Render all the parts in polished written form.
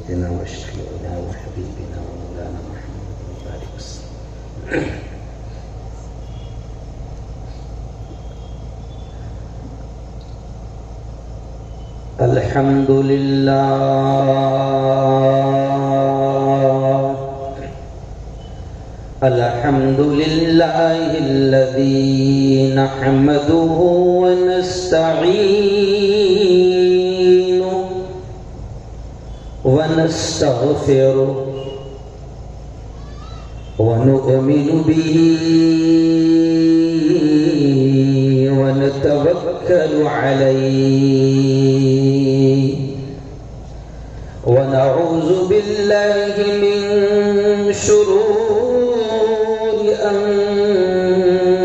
سيدنا وشفيعنا وحبيبنا ومولانا محمد وبارك وسلم. الحمد لله الذي نحمده ونستعينه ونستغفره ونؤمن به ونتوكل عليه ونعوذ بالله من شرور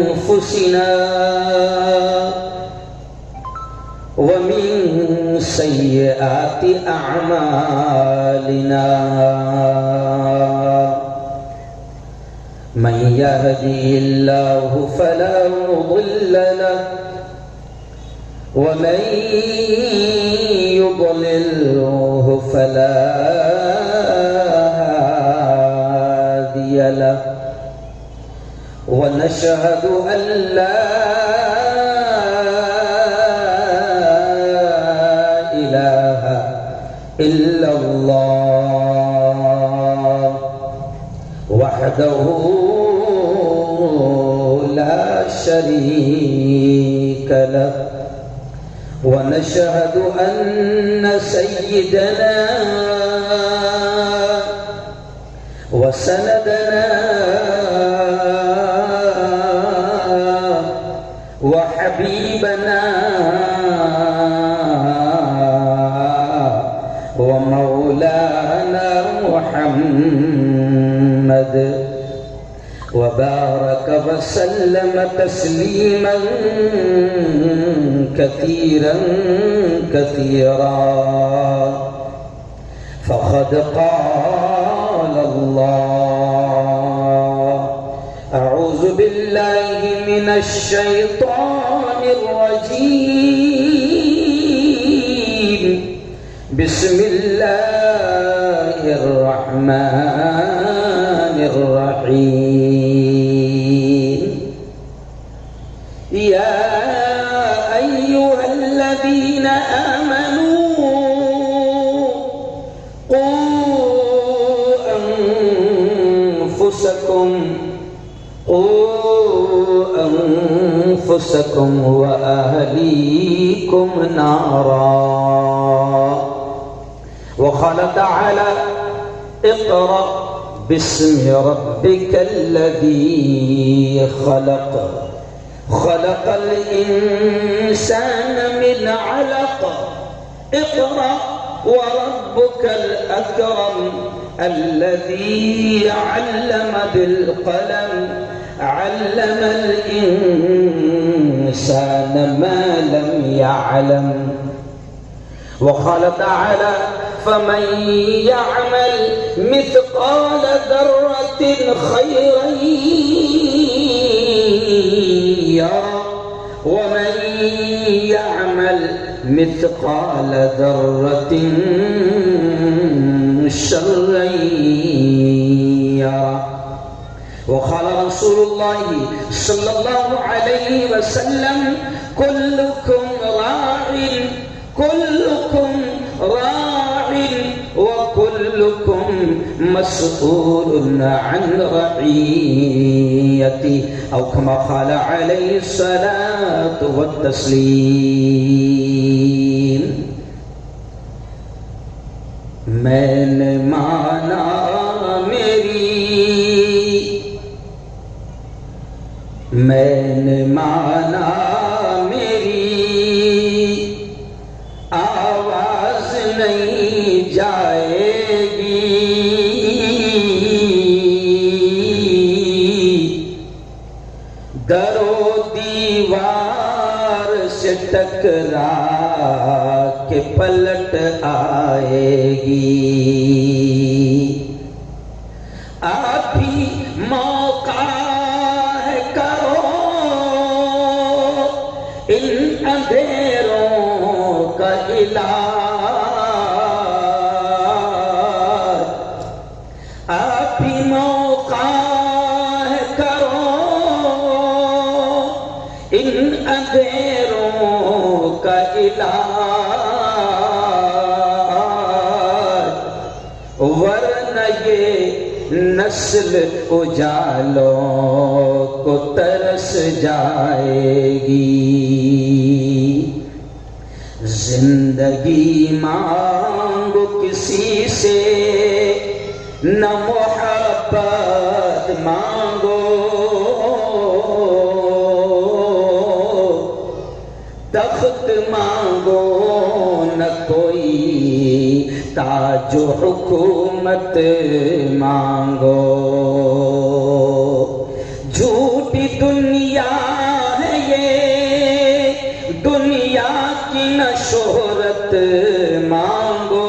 أنفسنا ومن سيئات أعمالنا من يهدي الله فلا مضل له ومن يضلله فلا هادي له ونشهد أن لا إله إلا الله وحده لا شريك له ونشهد أن سيدنا وسندنا وحبيبنا ومولانا محمد وبارك وسلم تسليما كثيرا كثيرا فقد قال الله أعوذ بالله من الشيطان الرجيم بسم الله الرحمن الرحيم يا أيها الذين آمنوا قوا أنفسكم وأهليكم نارا وقال تعالى اقرأ باسم ربك الذي خلق الإنسان من علق اقرأ وربك الأكرم الذي علم بالقلم علم الإنسان ما لم يعلم وقال تعالى فمن يعمل مثقال ذرة خيرا يره ومن يعمل مثقال ذرة شرا يره وقال رسول الله صلى الله عليه وسلم كلكم راع وكلكم مسؤول عن رعيته أو كما قال عليه الصلاة والتسليم میں نے مانا میری آواز نہیں جائے گی در و دیوار سے ٹکرا کے پلٹ آئے گی آپ ہی موقع ہے کرو ان اندھیروں کا علاج ان اندھیروں کا علاج، ورنہ یہ نسل اجالوں کو ترس جائے گی۔ زندگی مانگو کسی سے، نہ محبت مانگو، تخت مانگو نہ کوئی تاج و حکومت مانگو۔ جھوٹی دنیا ہے یہ، دنیا کی نہ شہرت مانگو،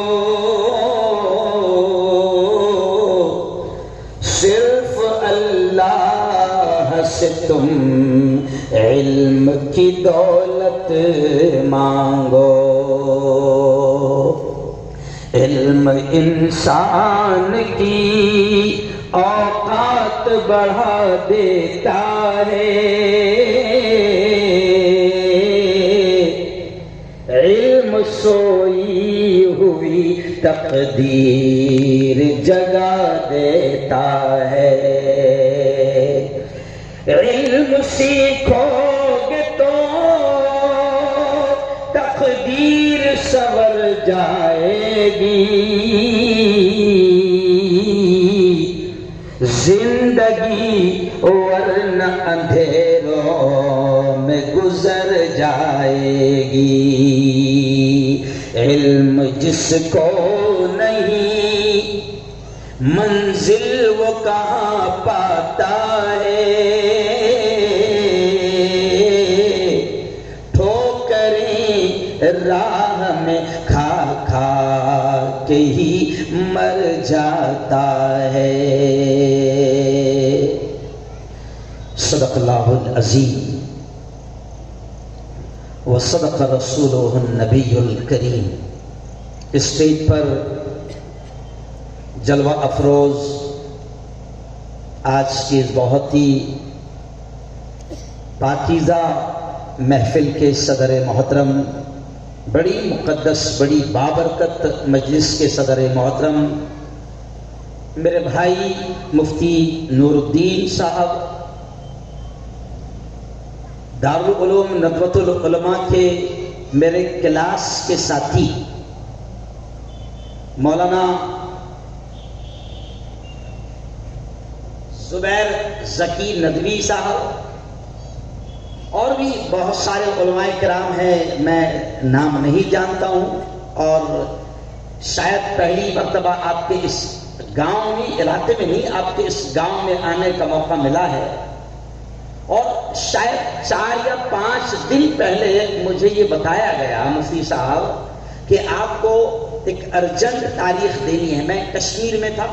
صرف اللہ سے تم علم کی دولت مانگو۔ علم انسان کی اوقات بڑھا دیتا ہے، علم سوئی ہوئی تقدیر جگا دیتا ہے۔ علم سیکھو گے تو تقدیر سنور جائے گی، زندگی ورنہ اندھیروں میں گزر جائے گی۔ علم جس کو نہیں منزل وہ کہاں پاتا ہے، ٹھوکریں راہ میں کھا کھا کے ہی مر جاتا ہے۔ صدق اللہ العظیم وصدق رسولہ النبی الکریم۔ اسٹیج پر جلوہ افروز آج کی اس بہت ہی پاکیزہ محفل کے صدر محترم، بڑی مقدس بڑی بابرکت مجلس کے صدر محترم میرے بھائی مفتی نور الدین صاحب، دارالعلوم ندوۃ العلماء کے میرے کلاس کے ساتھی مولانا زبیر ذکی ندوی صاحب، اور بھی بہت سارے علماء کرام ہیں، میں نام نہیں جانتا ہوں، اور شاید پہلی مرتبہ آپ کے اس گاؤں میں، علاقے میں نہیں، آپ کے اس گاؤں میں آنے کا موقع ملا ہے، اور شاید 4 یا 5 دن پہلے مجھے یہ بتایا گیا مفتی صاحب کہ آپ کو ایک ارجنٹ تاریخ دینی ہے۔ میں کشمیر میں تھا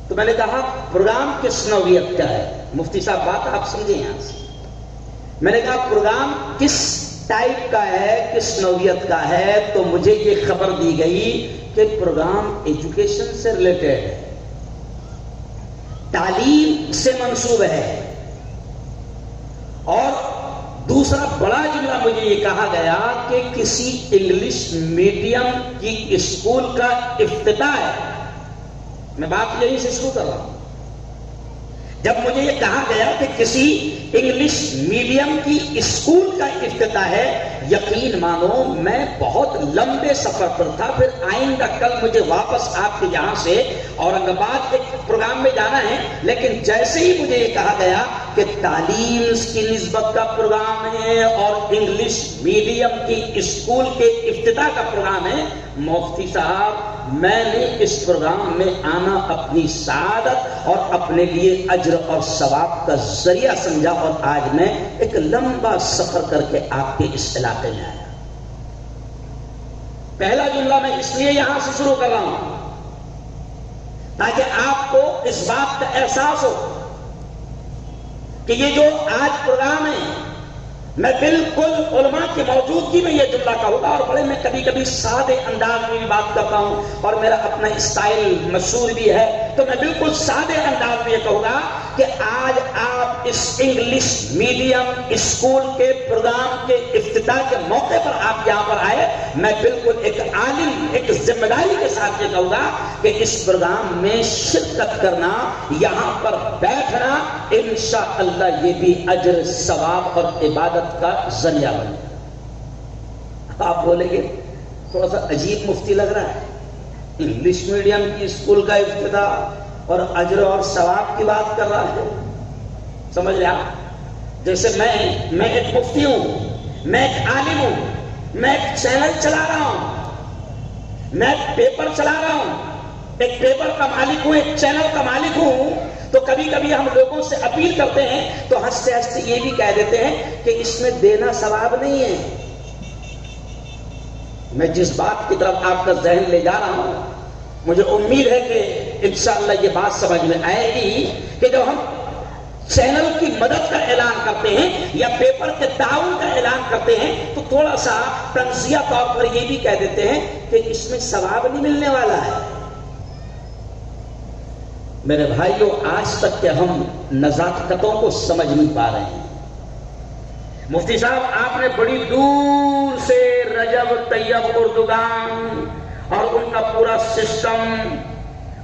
تو میں نے کہا پروگرام کس نوعیت کا ہے؟ مفتی صاحب بات آپ سمجھیں یہاں سے، میں نے کہا پروگرام کس ٹائپ کا ہے، کس نوعیت کا ہے؟ تو مجھے یہ خبر دی گئی کہ پروگرام ایجوکیشن سے ریلیٹڈ ہے، تعلیم سے منسوب ہے، اور دوسرا بڑا جملہ مجھے یہ کہا گیا کہ کسی انگلش میڈیم کی اسکول کا افتتاح ہے۔ میں بات یہیں سے شروع کر رہا ہوں۔ جب مجھے یہ کہا گیا کہ کسی انگلش میڈیم کی اسکول کا افتتاح ہے، یقین مانو میں بہت لمبے سفر پر تھا، پھر آئندہ کل مجھے واپس آپ کے یہاں سے اورنگ آباد ایک پروگرام میں جانا ہے، لیکن جیسے ہی مجھے یہ کہا گیا کہ تعلیم کی نسبت کا پروگرام ہے اور انگلش میڈیم کی اسکول کے افتتاح کا پروگرام ہے، مفتی صاحب میں نے اس پروگرام میں آنا اپنی سعادت اور اپنے لیے اجر اور ثواب کا ذریعہ سمجھا، اور آج میں ایک لمبا سفر کر کے آپ کے اس علاقے میں آیا۔ پہلا جملہ میں اس لیے یہاں سے شروع کر رہا ہوں تاکہ آپ کو اس بات کا احساس ہو کہ یہ جو آج پروگرام ہے میں بالکل علماء کی موجودگی میں یہ جملہ کہوں گا، اور بڑے میں کبھی کبھی سادے انداز میں بھی بات کرتا ہوں، اور میرا اپنا اسٹائل مشہور بھی ہے، تو میں بالکل سادے انداز میں یہ کہوں گا کہ آج آپ اس انگلش میڈیم اسکول کے پروگرام کے افتتاح کے موقع پر آپ یہاں پر آئے، میں بالکل ایک عالم، ایک ذمہ داری کے ساتھ یہ کہوں گا کہ اس پروگرام میں شرکت کرنا، یہاں پر بیٹھنا، انشاءاللہ یہ بھی اجر، ثواب اور عبادت کا ذریعہ بنے گا۔ آپ بولیں گے تھوڑا سا عجیب مفتی لگ رہا ہے، انگلش میڈیم کی اسکول کا افتتاح اور اجر اور ثواب کی بات کر رہا ہے۔ سمجھ رہے آپ؟ جیسے میں ایک مفتی ہوں، میں ایک عالم ہوں، میں ایک چینل چلا رہا ہوں، میں ایک پیپر چلا رہا ہوں، ایک پیپر کا مالک ہوں، ایک چینل کا مالک ہوں، تو کبھی کبھی ہم لوگوں سے اپیل کرتے ہیں تو ہنستے ہنستے یہ بھی کہہ دیتے ہیں کہ اس میں دینا ثواب نہیں ہے۔ میں جس بات کی طرف آپ کا ذہن لے جا رہا ہوں، مجھے امید ہے کہ انشاءاللہ یہ بات سمجھ میں آئے گی کہ جب ہم چینل کی مدد کا اعلان کرتے ہیں یا پیپر کے تعاون کا اعلان کرتے ہیں تو تھوڑا سا تنزیہ طور پر یہ بھی کہہ دیتے ہیں کہ اس میں ثواب نہیں ملنے والا ہے۔ میرے بھائیوں، آج تک کہ ہم نزاکتوں کو سمجھ نہیں پا رہے ہیں۔ مفتی صاحب، آپ نے بڑی دور سے رجب طیب اردگان اور ان کا پورا سسٹم،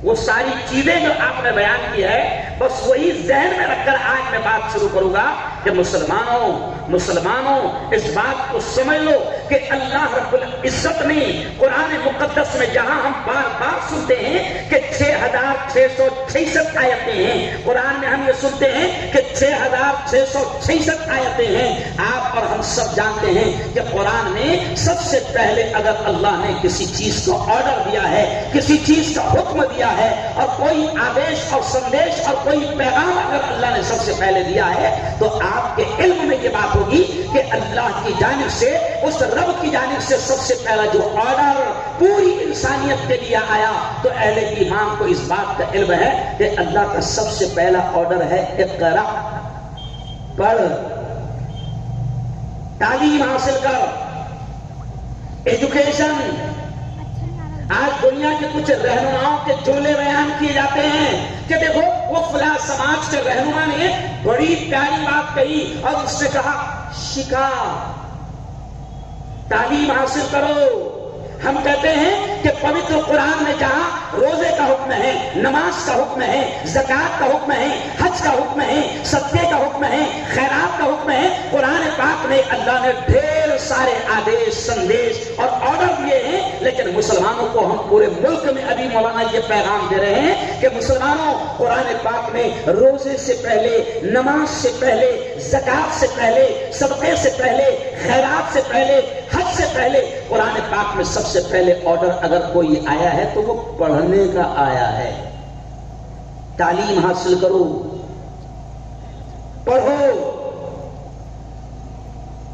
وہ ساری چیزیں جو آپ نے بیان کی ہے، بس وہی ذہن میں رکھ کر آج میں بات شروع کروں گا کہ مسلمانوں اس بات کو سمجھ لو کہ اللہ رب العزت نے قرآن مقدس میں جہاں ہم بار بار سنتے ہیں کہ 6666 آیتیں ہیں، قرآن میں ہم یہ سنتے ہیں کہ 6666 آیتیں ہیں، آپ اور ہم سب جانتے ہیں کہ قرآن میں سب سے پہلے اگر اللہ نے کسی چیز کو آرڈر دیا ہے، کسی چیز کا حکم دیا ہے، اور کوئی آدیش اور سندیش اور کوئی پیغام اگر اللہ نے سب سے پہلے دیا ہے، تو آپ کے علم میں یہ بات ہوگی کہ اللہ کی جانب سے، اس رب کی جانب سے سب سے پہلا جو آرڈر پوری انسانیت کے لیے آیا، تو اہل ایمان کو اس بات کا علم ہے کہ اللہ کا سب سے پہلا آرڈر ہے اقرا، پڑھ، تعلیم حاصل کر، ایجوکیشن۔ آج دنیا کے کچھ رہنماؤں کے جملے بیان کیے جاتے ہیں کہ دیکھو وہ فلاں سماج کے رہنما نے بڑی پیاری بات کہی اور اس نے کہا شکا، تعلیم حاصل کرو۔ ہم کہتے ہیں کہ پوتر قرآن میں جہاں روزے کا حکم ہے، نماز کا حکم ہے، زکوٰۃ کا حکم ہے، حج کا حکم ہے، صدقے کا حکم ہے، خیرات کا حکم ہے، قرآن پاک میں اللہ نے ڈھیر سارے آدیش، سندیش اور آرڈر دیے ہیں، لیکن مسلمانوں کو ہم پورے ملک میں ابھی مولانا یہ پیغام دے رہے ہیں کہ مسلمانوں، قرآن پاک میں روزے سے پہلے، نماز سے پہلے، زکوٰۃ سے پہلے، صدقے سے پہلے، خیرات سے پہلے، حج سے پہلے، قرآن پاک میں سب سے پہلے آرڈر اگر کوئی آیا ہے تو وہ پڑھنے کا آیا ہے۔ تعلیم حاصل کرو، پڑھو۔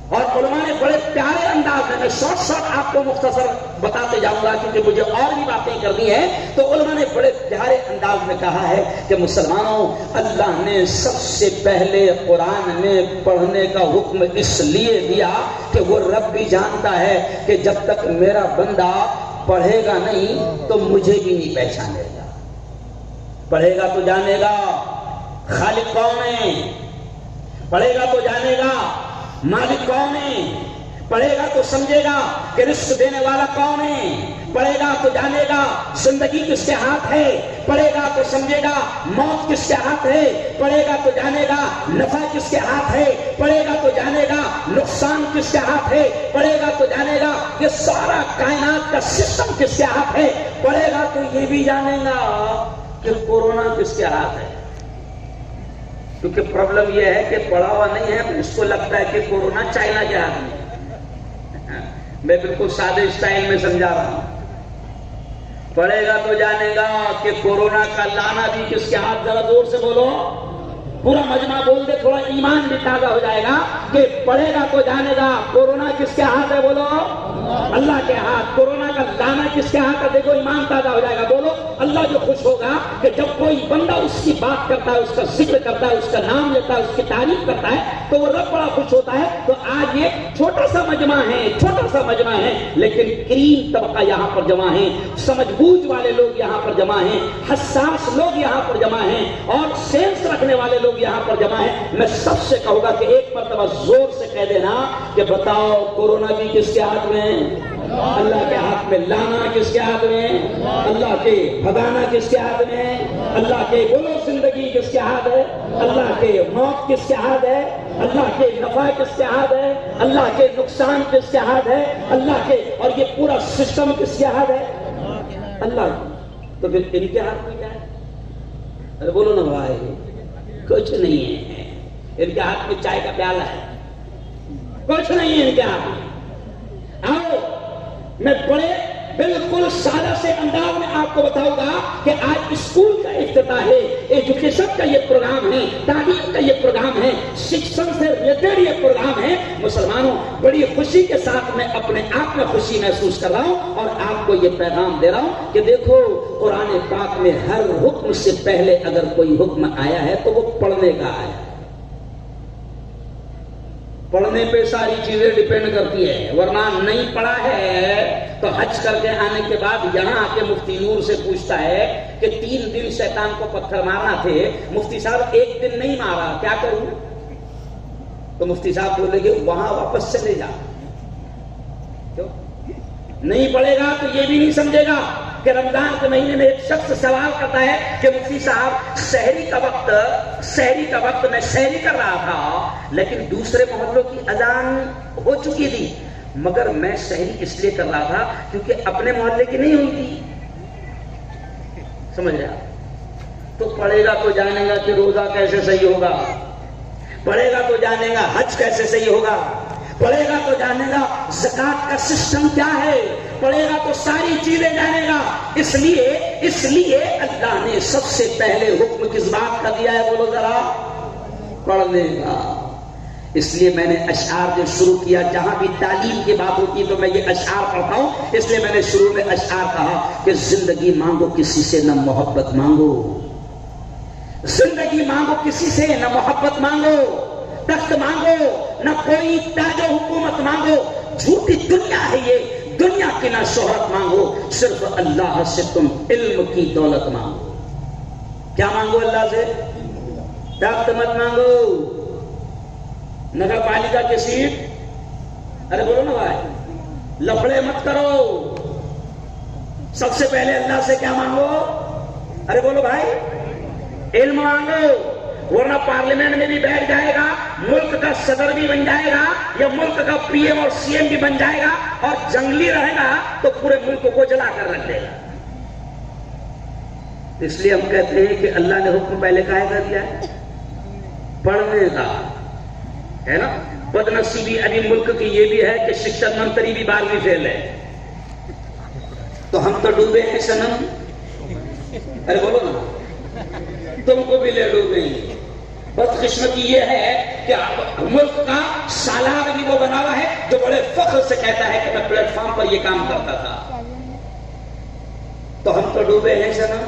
اور علماء نے بڑے پیارے انداز میں شارٹ آپ کو مختصر بتاتے جاؤں گا کیونکہ مجھے اور بھی باتیں کرنی ہے، تو علماء نے بڑے پیارے انداز میں کہا ہے کہ مسلمانوں، اللہ نے سب سے پہلے قرآن میں پڑھنے کا حکم اس لیے دیا کہ وہ رب بھی جانتا ہے کہ جب تک میرا بندہ پڑھے گا نہیں تو مجھے بھی نہیں پہچانے گا۔ پڑھے گا تو جانے گا خالق کون ہے، پڑھے گا تو جانے گا مالک کون ہے، پڑھے گا تو سمجھے گا کہ رزق دینے والا کون ہے، پڑھے گا تو جانے گا زندگی کس کے ہاتھ ہے، پڑھے گا تو سمجھے گا موت کس کے ہاتھ ہے، پڑھے گا تو جانے گا نفع کس کے ہاتھ ہے، پڑھے گا تو جانے گا نقصان کس کے ہاتھ ہے، پڑھے گا تو جانے گا یہ سارا کائنات کا سسٹم کس کے ہاتھ ہے، پڑھے گا تو یہ بھی جانے گا کہ کورونا کس کے ہاتھ ہے۔ کیونکہ پرابلم یہ ہے کہ پڑھا ہوا نہیں ہے تو اس کو لگتا ہے کہ کورونا چائنا کے ہاتھ میں۔ میں بالکل سادے اسٹائل میں سمجھا رہا ہوں۔ پڑھے گا تو جانے گا کہ کورونا کا لانا بھی کس کے ہاتھ، ذرا زور سے بولو، پورا مجمع بول دے، تھوڑا ایمان بھی تازہ ہو جائے گا کہ پڑھے گا تو جانے گا کورونا کس کے ہاتھ ہے، بولو اللہ کے ہاتھ۔ کورونا کا لانا کس کے ہاتھ ہے، دیکھو ایمان تازہ ہو جائے گا، بولو اللہ جو خوش ہوگا کہ جب کوئی بندہ اس کی بات کرتا ہے، اس کا ذکر کرتا ہے، اس کا نام لیتا ہے، اس کی تعریف کرتا ہے تو وہ رب بڑا خوش ہوتا ہے۔ تو آج یہ چھوٹا سا مجمع ہے لیکن کریم طبقہ یہاں پر جمع ہے، سمجھ بوجھ والے لوگ یہاں پر جمع ہیں، حساس لوگ یہاں پر جمع ہیں اور سینس رکھنے والے لوگ یہاں پر جمع ہیں۔ میں سب سے کہوں گا کہ ایک مرتبہ زور سے کہہ دینا کہ بتاؤ کورونا بھی کس کے ہاتھ میں ہے؟ اللہ کے ہاتھ میں۔ لانا کس کے ہاتھ میں؟ اللہ کے۔ بھگانا کس کے ہاتھ میں؟ اللہ کے۔ بولو زندگی کس کے ہاتھ ہے؟ اللہ کے۔ موت کس کے ہاتھ ہے؟ اللہ کے۔ نفع کس کے ہاتھ ہے؟ اللہ کے۔ نقصان کس کے ہاتھ ہے؟ اللہ کے۔ اور یہ پورا سسٹم کس کے ہاتھ ہے؟ اللہ کے۔ تو پھر ان کے ہاتھ میں کیا ہے؟ ارے بولو نا بھائی، کچھ نہیں ہے۔ ان کے ہاتھ میں چائے کا پیالہ ہے، کچھ نہیں ہے ان کے ہاتھ میں۔ آؤ میں بڑے بالکل سادہ سے انداز میں آپ کو بتاؤں گا کہ آج اسکول کا افتتاح ہے، ایجوکیشن کا یہ پروگرام ہے، تعلیم کا یہ پروگرام ہے، شکشن سے ریلیٹڈ یہ پروگرام ہے۔ مسلمانوں بڑی خوشی کے ساتھ میں اپنے آپ میں خوشی محسوس کر رہا ہوں اور آپ کو یہ پیغام دے رہا ہوں کہ دیکھو قرآن پاک میں ہر حکم سے پہلے اگر کوئی حکم آیا ہے تو وہ پڑھنے کا آیا ہے۔ پڑھنے پہ ساری چیزیں ڈیپینڈ کرتی ہے، ورنہ نہیں پڑھا ہے تو حج کر کے آنے کے بعد یہاں آ کے مفتی نور سے پوچھتا ہے کہ 3 دن شیطان کو پتھر مارنا تھے، مفتی صاحب 1 دن نہیں مارا، کیا کروں؟ تو مفتی صاحب بولے کہ وہاں واپس چلے جا۔ کیوں؟ نہیں پڑھے گا تو یہ بھی نہیں سمجھے گا کہ رمضان کے مہینے میں ایک شخص سوال کرتا ہے کہ مفتی صاحب شہری کا وقت میں شہری کر رہا تھا لیکن دوسرے محلوں کی اذان ہو چکی تھی، مگر میں شہری اس لیے کر رہا تھا کیونکہ اپنے محلے کی نہیں ہوئی تھی۔ سمجھ رہا؟ تو پڑھے گا تو جانے گا کہ روزہ کیسے صحیح ہوگا، پڑھے گا تو جانے گا حج کیسے صحیح ہوگا، پڑھے گا تو جانے گا زکات کا سسٹم کیا ہے، پڑھے گا تو ساری چیزیں جانے گا۔ اس لیے اللہ نے سب سے پہلے حکم کس بات کا دیا ہے؟ بولو ذرا، پڑھنے کا۔ اس لیے میں نے اشعار جو شروع کیا، جہاں بھی تعلیم کی بات ہوتی ہے تو میں یہ اشعار پڑھتا ہوں، اس لیے میں نے شروع میں اشعار کہا کہ زندگی مانگو کسی سے نہ محبت مانگو، زندگی مانگو کسی سے نہ محبت مانگو، تخت مانگو نہ کوئی تاج و حکومت مانگو، جھوٹی دنیا ہے یہ، دنیا کی نہ شہرت مانگو، صرف اللہ سے تم علم کی دولت مانگو۔ کیا مانگو اللہ سے؟ تخت مت مانگو، نگر پالیکا کی سیٹ، ارے بولو نا بھائی، لفڑے مت کرو، سب سے پہلے اللہ سے کیا مانگو؟ ارے بولو بھائی، علم مانگو، ورنہ پارلیمنٹ میں بھی بیٹھ جائے گا، ملک کا صدر بھی بن جائے گا یا ملک کا پی ایم اور سی ایم بھی بن جائے گا اور جنگلی رہے گا تو پورے ملک کو جلا کر رکھ دے گا۔ اس لیے ہم کہتے ہیں کہ اللہ نے حکم پہلے کہے کر دیا ہے پڑھنے کا، ہے نا۔ بد نصیبی ابھی ملک کی یہ بھی ہے کہ شکشن منتری بھی 12ویں فیل ہے، تو ہم تو ڈوبے ہیں صنم، ارے بولو نا، تم کو بھی لے ڈوبیں گے۔ بدقسمتی یہ ہے کہ ملک کا سالار بھی وہ بنا ہوا ہے جو بڑے فخر سے کہتا ہے کہ میں پلیٹ فارم پر یہ کام کرتا تھا، تو ہم تو ڈوبے ہیں صنم،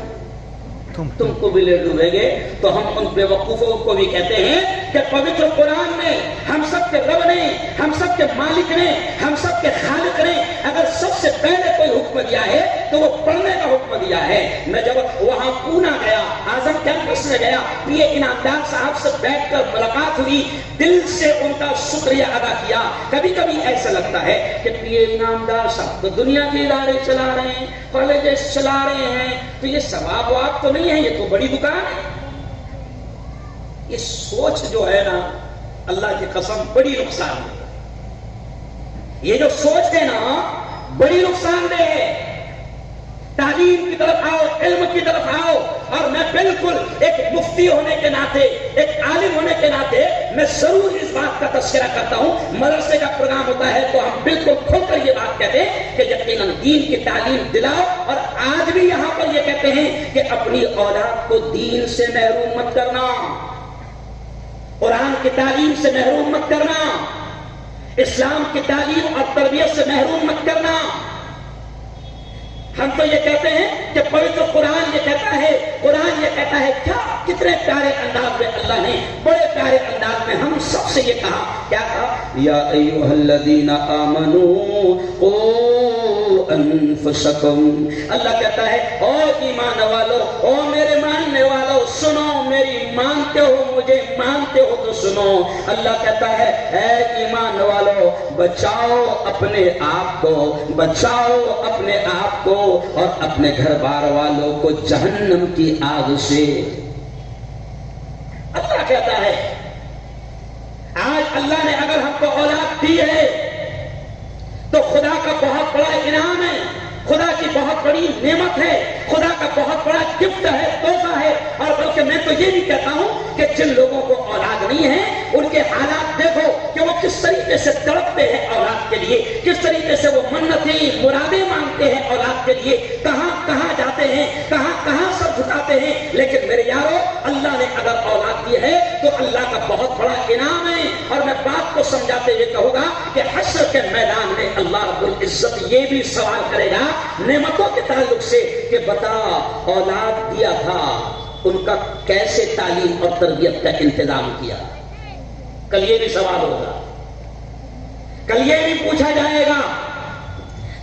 تم کو بھی لے ڈوبیں گے۔ تو ہم ان بے وقوفوں کو بھی کہتے ہیں کہ پوتر قرآن نے ہم سب کے رب نے، ہم سب کے مالک نے، ہم سب کے خالق نے اگر سب سے پہلے کوئی حکم دیا ہے تو وہ پڑھنے کا حکم دیا ہے۔ میں جب وہاں پونا گیا، اعظم کیمپس میں گیا، پی اے انعامدار صاحب سے بیٹھ کر ملاقات ہوئی، دل سے ان کا شکریہ ادا کیا۔ کبھی کبھی ایسا لگتا ہے کہ پی اے انعامدار صاحب تو دنیا کے ادارے چلا رہے ہیں، کالجز چلا رہے ہیں، تو یہ ثواب واب تو نہیں ہے، یہ تو بڑی دکان ہے۔ یہ سوچ جو ہے نا، اللہ کی قسم بڑی نقصان دہ، یہ جو سوچ ہے نا بڑی نقصان دہ ہے۔ تعلیم کی طرف آؤ، علم کی طرف آؤ، اور میں بالکل ایک مفتی ہونے کے ناطے، ایک عالم ہونے کے ناطے میں ضرور اس بات کا تذکرہ کرتا ہوں۔ مدرسے کا پروگرام ہوتا ہے تو ہم بالکل کھل کر یہ بات کہتے ہیں کہ یقیناً دین کی تعلیم دلاؤ، اور آج بھی یہاں پر یہ کہتے ہیں کہ اپنی اولاد کو دین سے محروم مت کرنا، قرآن کی تعلیم سے محروم مت کرنا، اسلام کی تعلیم اور تربیت سے محروم مت کرنا۔ ہم تو یہ کہتے ہیں کہ پوتر قرآن کہتا ہے، قرآن یہ کہتا ہے، کیا کتنے پیارے انداز میں اللہ نے بڑے پیارے انداز میں ہم سب سے یہ کہا، کیا کہا؟ یا ایھا الذین آمنوا قوا انفسکم، اللہ کہتا ہے او ایمان والو، او میرے ماننے والو سنو، میری مانتے ہو، مجھے مانتے ہو تو سنو۔ اللہ کہتا ہے اے ایمان والو بچاؤ اپنے آپ کو، بچاؤ اپنے آپ کو اور اپنے گھر بار والوں کو جہنم کی آگ سے۔ اللہ کہتا ہے آج اللہ نے اگر ہم کو اولاد دی ہے تو خدا کا بہت بڑا انعام ہے، خدا کی بہت بڑی نعمت ہے، خدا کا بہت بڑا گفٹ ہے، تحفہ ہے۔ اور بلکہ میں تو یہ بھی کہتا ہوں کہ جن لوگوں کو اولاد نہیں ہے ان کے حالات دیکھو کہ وہ کس طریقے سے تڑپتے ہیں اولاد کے لیے، کس طریقے سے وہ منتیں مرادیں مانگتے ہیں اولاد کے لیے، کہاں کہاں جاتے ہیں، کہاں کہاں سب جھکاتے ہیں۔ لیکن میرے یارو اللہ نے اگر اولاد دی ہے تو اللہ کا بہت بڑا انعام ہے۔ اور میں بات کو سمجھاتے ہوئے کہوں گا کہ حشر کے میدان میں اللہ رب العزت یہ بھی سوال کرے گا نعمتوں کے تعلق سے کہ بتا اولاد دیا تھا ان کا کیسے تعلیم اور تربیت کا انتظام کیا۔ کل یہ بھی سوال ہوگا، کل یہ بھی پوچھا جائے گا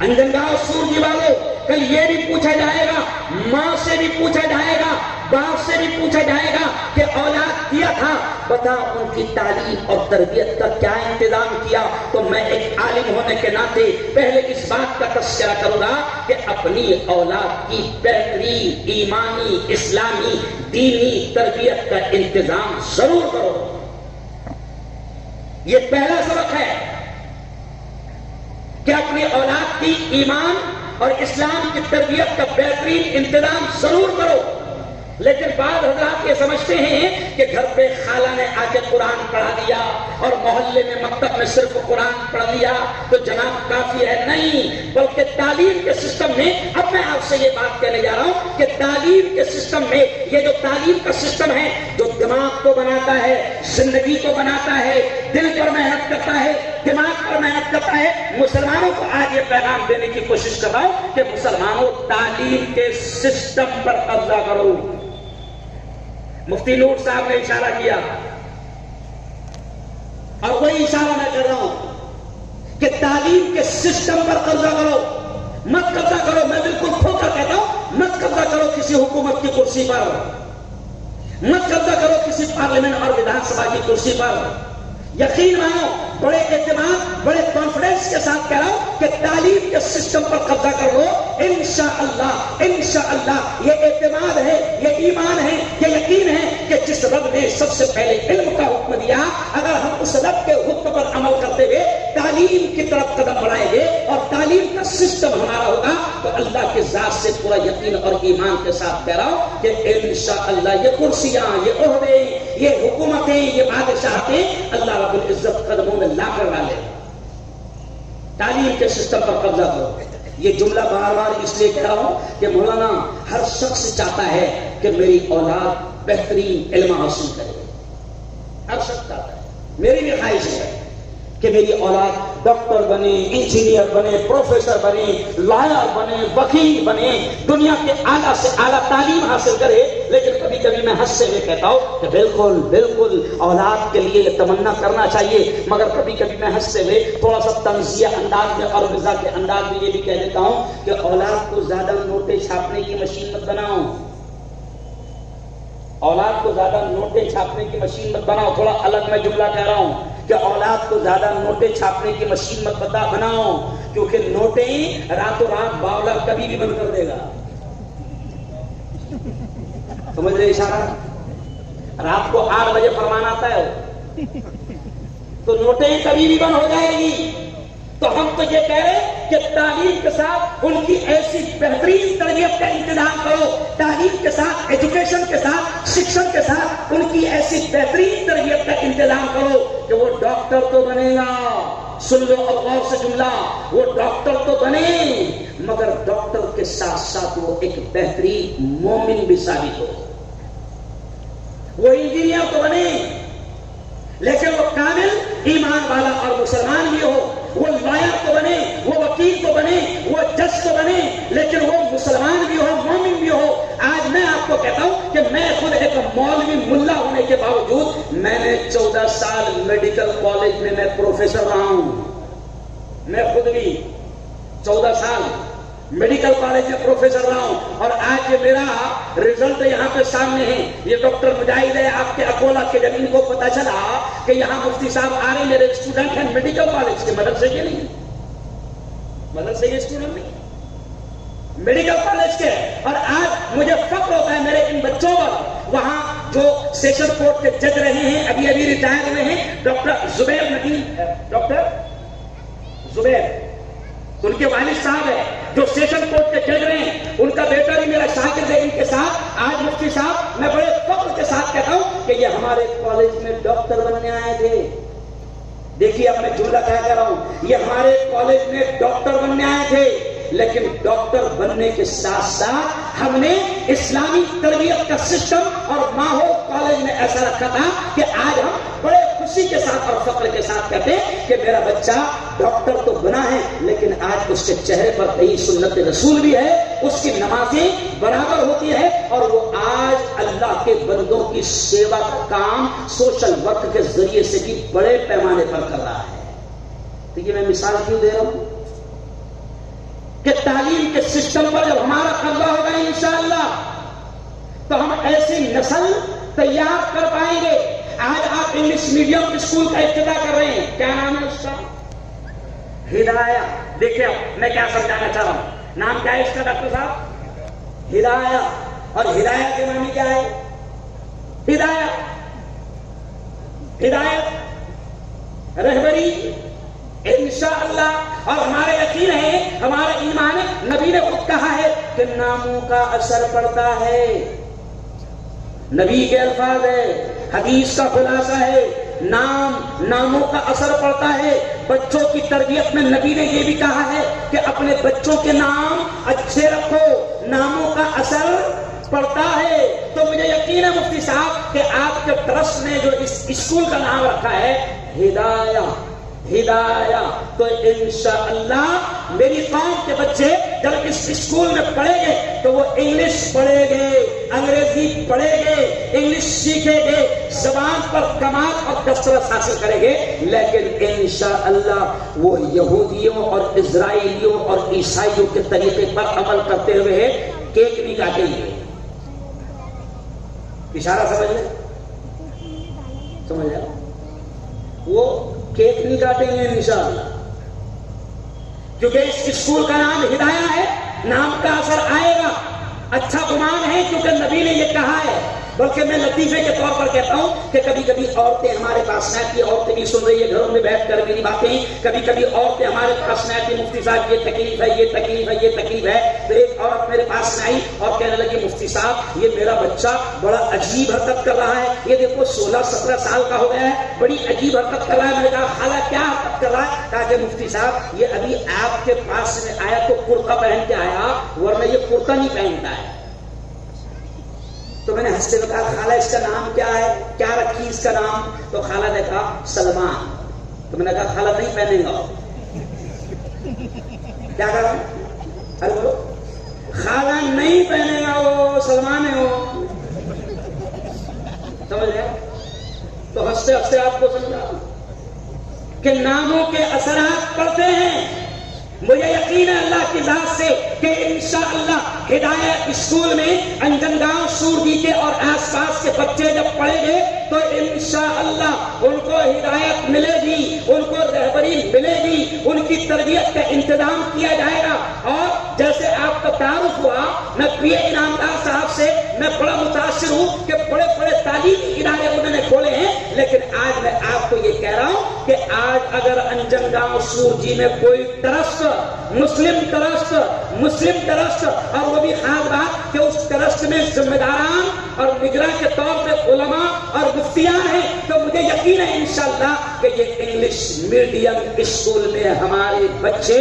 انجنگاؤں سورجی والوں، کل یہ بھی پوچھا جائے گا، ماں سے بھی پوچھا جائے گا، باپ سے بھی پوچھا جائے گا کہ اولاد دیا تھا بتا ان کی تعلیم اور تربیت کا کیا انتظام کیا۔ تو میں ایک عالم ہونے کے ناطے پہلے اس بات کا تذکرہ کروں گا کہ اپنی اولاد کی بہترین ایمانی اسلامی دینی تربیت کا انتظام ضرور کرو۔ یہ پہلا سبق ہے کہ اپنی اولاد کی ایمان اور اسلام کی تربیت کا بہترین انتظام ضرور کرو۔ لیکن بعض حضرات یہ سمجھتے ہیں کہ گھر پہ خالہ نے آ کے قرآن پڑھا دیا اور محلے میں مکتب میں صرف قرآن پڑھ لیا تو جناب کافی ہے، نہیں، بلکہ تعلیم کے سسٹم میں اب میں آپ سے یہ بات کہنے جا رہا ہوں کہ تعلیم کے سسٹم میں یہ جو تعلیم کا سسٹم ہے جو دماغ کو بناتا ہے، زندگی کو بناتا ہے، دل پر محنت کرتا ہے، دماغ پر محنت کرتا ہے، مسلمانوں کو آج یہ پیغام دینے کی کوشش کر رہا ہوں کہ مسلمانوں تعلیم کے سسٹم پر قبضہ کرو۔ مفتی نور صاحب نے اشارہ کیا اور وہی اشارہ میں کر رہا ہوں کہ تعلیم کے سسٹم پر قبضہ کرو، مت قبضہ کرو، میں بالکل کھو کر کہتا ہوں مت قبضہ کرو کسی حکومت کی کرسی پر، مت قبضہ کرو کسی پارلیمنٹ اور ویدھان سبھا کی کرسی پر۔ یقین مانو بڑے اعتماد بڑے کانفیڈنس کے ساتھ کہہ رہا ہوں کہ تعلیم کے سسٹم پر قبضہ کر لو، انشاءاللہ انشاءاللہ یہ اعتماد ہے، یہ ایمان ہے، یہ یقین ہے کہ جس رب نے سب سے پہلے علم کا حکم دیا اگر ہم اس رب کے حکم پر عمل کرتے ہوئے تعلیم کی طرف قدم بڑھائیں گے اور تعلیم کا سسٹم ہمارا ہوگا تو اللہ کے ذات سے پورا یقین اور ایمان کے ساتھ کہہ رہا ہوں کہ انشاءاللہ یہ کرسیاں، یہ عہدے، یہ حکومتیں، یہ بادشاہتیں اللہ رب العزت قدموں میں لا کر ڈالے۔ تعلیم کے سسٹم پر قبضہ کرو۔ یہ جملہ بار بار اس لیے کہہ رہا ہوں کہ مولانا ہر شخص چاہتا ہے کہ میری اولاد بہترین علم حاصل کرے، ہر شخص چاہتا ہے، میری بھی خواہش ہے کہ میری اولاد ڈاکٹر بنے، انجینئر بنے، پروفیسر بنے، لائر بنے، وکیل بنے، دنیا کے اعلیٰ سے اعلیٰ تعلیم حاصل کرے۔ لیکن کبھی کبھی میں ہنستے ہوئے کہتا ہوں کہ بالکل بالکل اولاد کے لیے یہ تمنا کرنا چاہیے، مگر کبھی کبھی میں ہنستے ہوئے تھوڑا سا طنزیہ انداز میں اور مزاح کے انداز میں یہ بھی کہہ دیتا ہوں کہ اولاد کو زیادہ نوٹیں چھاپنے کی مشین مت بناؤ، اولاد کو زیادہ نوٹیں چھاپنے کی مشین مت بناؤ۔ تھوڑا الگ میں جملہ کہہ رہا ہوں کہ اولاد کو زیادہ نوٹیں چھاپنے کی مشین مت بناؤ، کیونکہ نوٹیں راتوں رات باولا کبھی بھی بند کر دے گا۔ سمجھ رہے اشارہ؟ رات کو 8 بجے فرمان آتا ہے تو نوٹیں کبھی بھی بند ہو جائے گی۔ تو ہم تو یہ کہہ رہے ہیں کہ تعلیم کے ساتھ ان کی ایسی بہترین تربیت کا انتظام کرو، تعلیم کے ساتھ، ایجوکیشن کے ساتھ، شکشن کے ساتھ ان کی ایسی بہترین تربیت کا انتظام کرو کہ وہ ڈاکٹر تو بنے گا، سن لو اب غور سے جملہ، وہ ڈاکٹر تو بنے مگر ڈاکٹر کے ساتھ ساتھ وہ ایک بہترین مومن بھی ثابت ہو۔ وہ انجینئر تو بنے لیکن وہ کامل ایمان والا اور مسلمان بھی ہو، وہ لائر تو بنے، وہ وکیل تو بنے، وہ جج تو بنے لیکن وہ مسلمان بھی ہو، مومن بھی ہو۔ آج میں آپ میڈیکل کالج میں میں پروفیسر رہا ہوں. میں خود بھی 14 سال میڈیکل کالج میں پروفیسر رہا ہوں اور آج یہ میرا رزلٹ یہاں پہ سامنے ہے. یہ ڈاکٹر مجاہد ہے آپ کے اکولا کے. جب ان کو پتا چلا کہ یہاں مفتی صاحب آ رہے ہیں, میرے اسٹوڈنٹ ہیں میڈیکل کالج کے, مدرسے کے نہیں, مدرسے کے اسٹوڈنٹ نہیں, میڈیکل کالج کے. اور آج مجھے فخر ہوتا ہے میرے ان بچوں پر. وہاں جو سیشن کورٹ کے جج رہے ہیں, ابھی ابھی ریٹائر ہوئے ہیں, ڈاکٹر زبیر ندیم, ڈاکٹر زبیر, ان کے والد صاحب ہے جو سیشن کورٹ کے جج رہے ہیں, ان کا بیٹا بھی میرا شاگرد ہے. ان کے ساتھ آج مفتی صاحب میں بڑے فخر کے ساتھ کہتا ہوں کہ یہ ہمارے کالج میں ڈاکٹر بننے آئے تھے. دیکھیے اب میں جملہ کہہ رہا ہوں, یہ ہمارے کالج میں ڈاکٹر بننے آئے تھے, لیکن ڈاکٹر بننے کے ساتھ ساتھ ہم نے اسلامی تربیت کا سسٹم اور ماحول کالج میں ایسا رکھا تھا کہ آج ہم بڑے خوشی کے ساتھ اور فخر کے ساتھ کہتے ہیں کہ میرا بچہ ڈاکٹر تو بنا ہے, لیکن آج اس کے چہرے پر کئی سنت رسول بھی ہے, اس کی نمازیں برابر ہوتی ہے, اور وہ آج اللہ کے بندوں کی سیوا کا کام سوشل ورک کے ذریعے سے بھی بڑے پیمانے پر کر رہا ہے. دیکھیے میں مثال کیوں دے رہا ہوں کہ تعلیم کے سسٹم پر جب ہمارا قبضہ ہوگا انشاءاللہ تو ہم ایسی نسل تیار کر پائیں گے. آج آپ انگلش میڈیم اسکول کا ابتدا کر رہے ہیں, کیا نام ہے اس کا؟ ہدایہ. دیکھیں میں کیا سمجھانا چاہ رہا ہوں, نام کیا ہے اس کا ڈاکٹر صاحب؟ ہدایہ. اور ہدایہ کے معنی کیا ہے؟ ہدایہ, ہدایت, رہبری انشاءاللہ. اور ہمارے یقین ہے, ہمارا ایمان ہے, نبی نے خود کہا ہے کہ ناموں کا اثر پڑتا ہے. نبی کے الفاظ ہے, حدیث کا خلاصہ ہے, ناموں کا اثر پڑتا ہے. بچوں کی تربیت میں نبی نے یہ بھی کہا ہے کہ اپنے بچوں کے نام اچھے رکھو, ناموں کا اثر پڑتا ہے. تو مجھے یقین ہے مفتی صاحب کہ آپ کے ٹرسٹ نے جو اس اسکول کا نام رکھا ہے ہدایہ, ہدایہ, تو انشاءاللہ میری قوم کے بچے جب اس اسکول میں پڑھیں گے تو وہ انگلش پڑھیں گے, انگریزی پڑھیں گے, انگلش سیکھیں گے, زبان پر کمال اور دسترس حاصل کریں گے, لیکن انشاءاللہ وہ یہودیوں اور اسرائیلیوں اور عیسائیوں کے طریقے پر عمل کرتے ہوئے کیک نہیں کاٹیں گے. اشارہ سمجھ لیں, سمجھ لیں, وہ کیک نہیں کاٹیں گے انشاءاللہ, کیونکہ اس اسکول کا نام ہدایہ ہے. نام کا اثر آئے گا, اچھا گمان ہے کیونکہ نبی نے یہ کہا ہے. بلکہ میں لطیفے کے طور پر کہتا ہوں کہ کبھی کبھی عورتیں ہمارے پاس نہ آتی, عورتیں بھی سن رہی ہے گھروں میں بیٹھ کر میری باتیں, کبھی کبھی عورتیں ہمارے پاس نہ آتی, مفتی صاحب یہ تکلیف ہے, یہ تکلیف ہے, یہ تکلیف ہے. تو ایک عورت میرے پاس نہ آئی اور کہنے لگی مفتی صاحب یہ میرا بچہ بڑا عجیب حرکت کر رہا ہے, یہ دیکھو 16-17 سال کا ہو گیا ہے, بڑی عجیب حرکت کر رہا ہے. میں نے کہا خالہ کیا حرکت کر رہا ہے؟ کہا کہ مفتی صاحب یہ ابھی آپ کے پاس میں آیا تو کرتا پہن کے آیا, ورنہ یہ کرتا نہیں پہنتا ہے. تو میں نے ہنستے ہوئے کہا خالہ اس کا نام کیا ہے, کیا رکھی اس کا نام؟ تو خالہ نے کہا سلمان. تو میں نے کہا خالہ نہیں پہنے گا. کیا کہا؟ ارے بولو, خالہ نہیں پہنے گا, وہ سلمان ہے وہ, سمجھ گئے؟ تو ہنستے ہنستے آپ کو سمجھا کہ ناموں کے اثرات پڑتے ہیں. مجھے یقین ہے اللہ کی ذات سے کہ انشاءاللہ ہدایہ اسکول میں انجنگاؤں, سورگیتے اور آس پاس کے بچے جب پڑھیں گے تو انشاءاللہ ان کو ہدایت ملے گی, ان کو رہبری ملے گی, ان کی تربیت کا انتظام کیا جائے گا. اور جیسے آپ کا تعارف ہوا, میں پی اے انعامدار صاحب سے میں بڑا متاثر ہوں کہ بڑے بڑے تعلیمی ادارے انہوں نے کھولے ہیں, لیکن آج میں آپ کو یہ کہہ رہا ہوں کہ آج اگر انجنگاؤں سورجی میں کوئی ٹرسٹ, مسلم ٹرسٹ, اور وہ بھی خاص بات کہ اس ٹرسٹ میں ذمہ داران اور نگراں کے طور پہ علماء اور مفتیان ہیں, تو مجھے یقین ہے انشاءاللہ کہ یہ انگلش میڈیم اسکول میں ہمارے بچے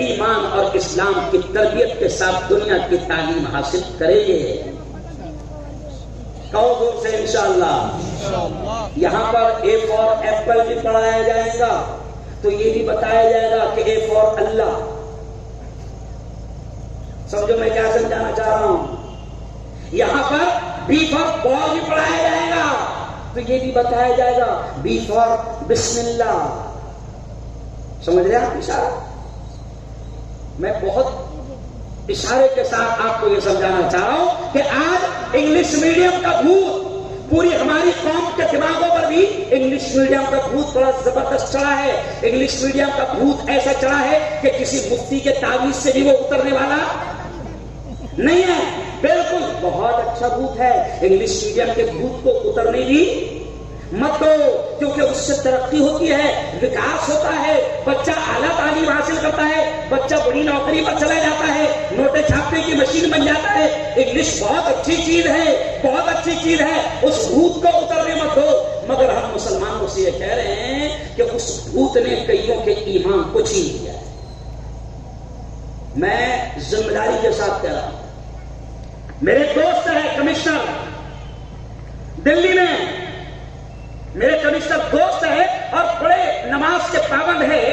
ایمان اور اسلام کی تربیت کے ساتھ دنیا کی تعلیم حاصل کریں گے. کہو زور سے انشاءاللہ. یہاں پر اے فار ایپل بھی پڑھایا جائے گا, تو یہ بھی بتایا جائے گا کہ اے فار اللہ. سمجھو میں کیا سمجھانا چاہ رہا ہوں. یہاں پر بی فار بال بھی پڑھایا جائے گا, تو یہ بھی بتایا جائے گا بی فار بسم اللہ. سمجھ رہے آپ اشارہ؟ میں بہت اشارے کے ساتھ آپ کو یہ سمجھانا چاہ رہا ہوں کہ آج انگلش میڈیم کا بھوت پوری ہماری قوم کے دماغوں پر بھی انگلش میڈیم کا بھوت بڑا زبردست چڑھا ہے. انگلش میڈیم کا بھوت ایسا چڑھا ہے کہ کسی مفتی کے تعویذ سے بھی وہ اترنے والا نہیں ہے. بالکل بہت اچھا بھوت ہے. انگلش میڈیم کے بھوت کو اترنے بھی مت دو, کیونکہ اس سے ترقی ہوتی ہے, وکاس ہوتا ہے, بچہ اعلیٰ تعلیم حاصل کرتا ہے, بچہ بڑی نوکری پر چلا جاتا ہے, نوٹیں چھاپنے کی مشین بن جاتا ہے. انگلش بہت اچھی چیز ہے, بہت اچھی چیز ہے, اس بھوت کو اترنے مت دو. مگر ہم مسلمانوں سے یہ کہہ رہے ہیں کہ اس بھوت نے کئیوں کے ایمان کو چھین لیا ہے. میں ذمہ داری کے ساتھ کہہ رہا ہوں, میرے دوست ہے کمشنر دلی میں, میرے کمشنر دوست ہے اور بڑے نماز کے پابند ہے,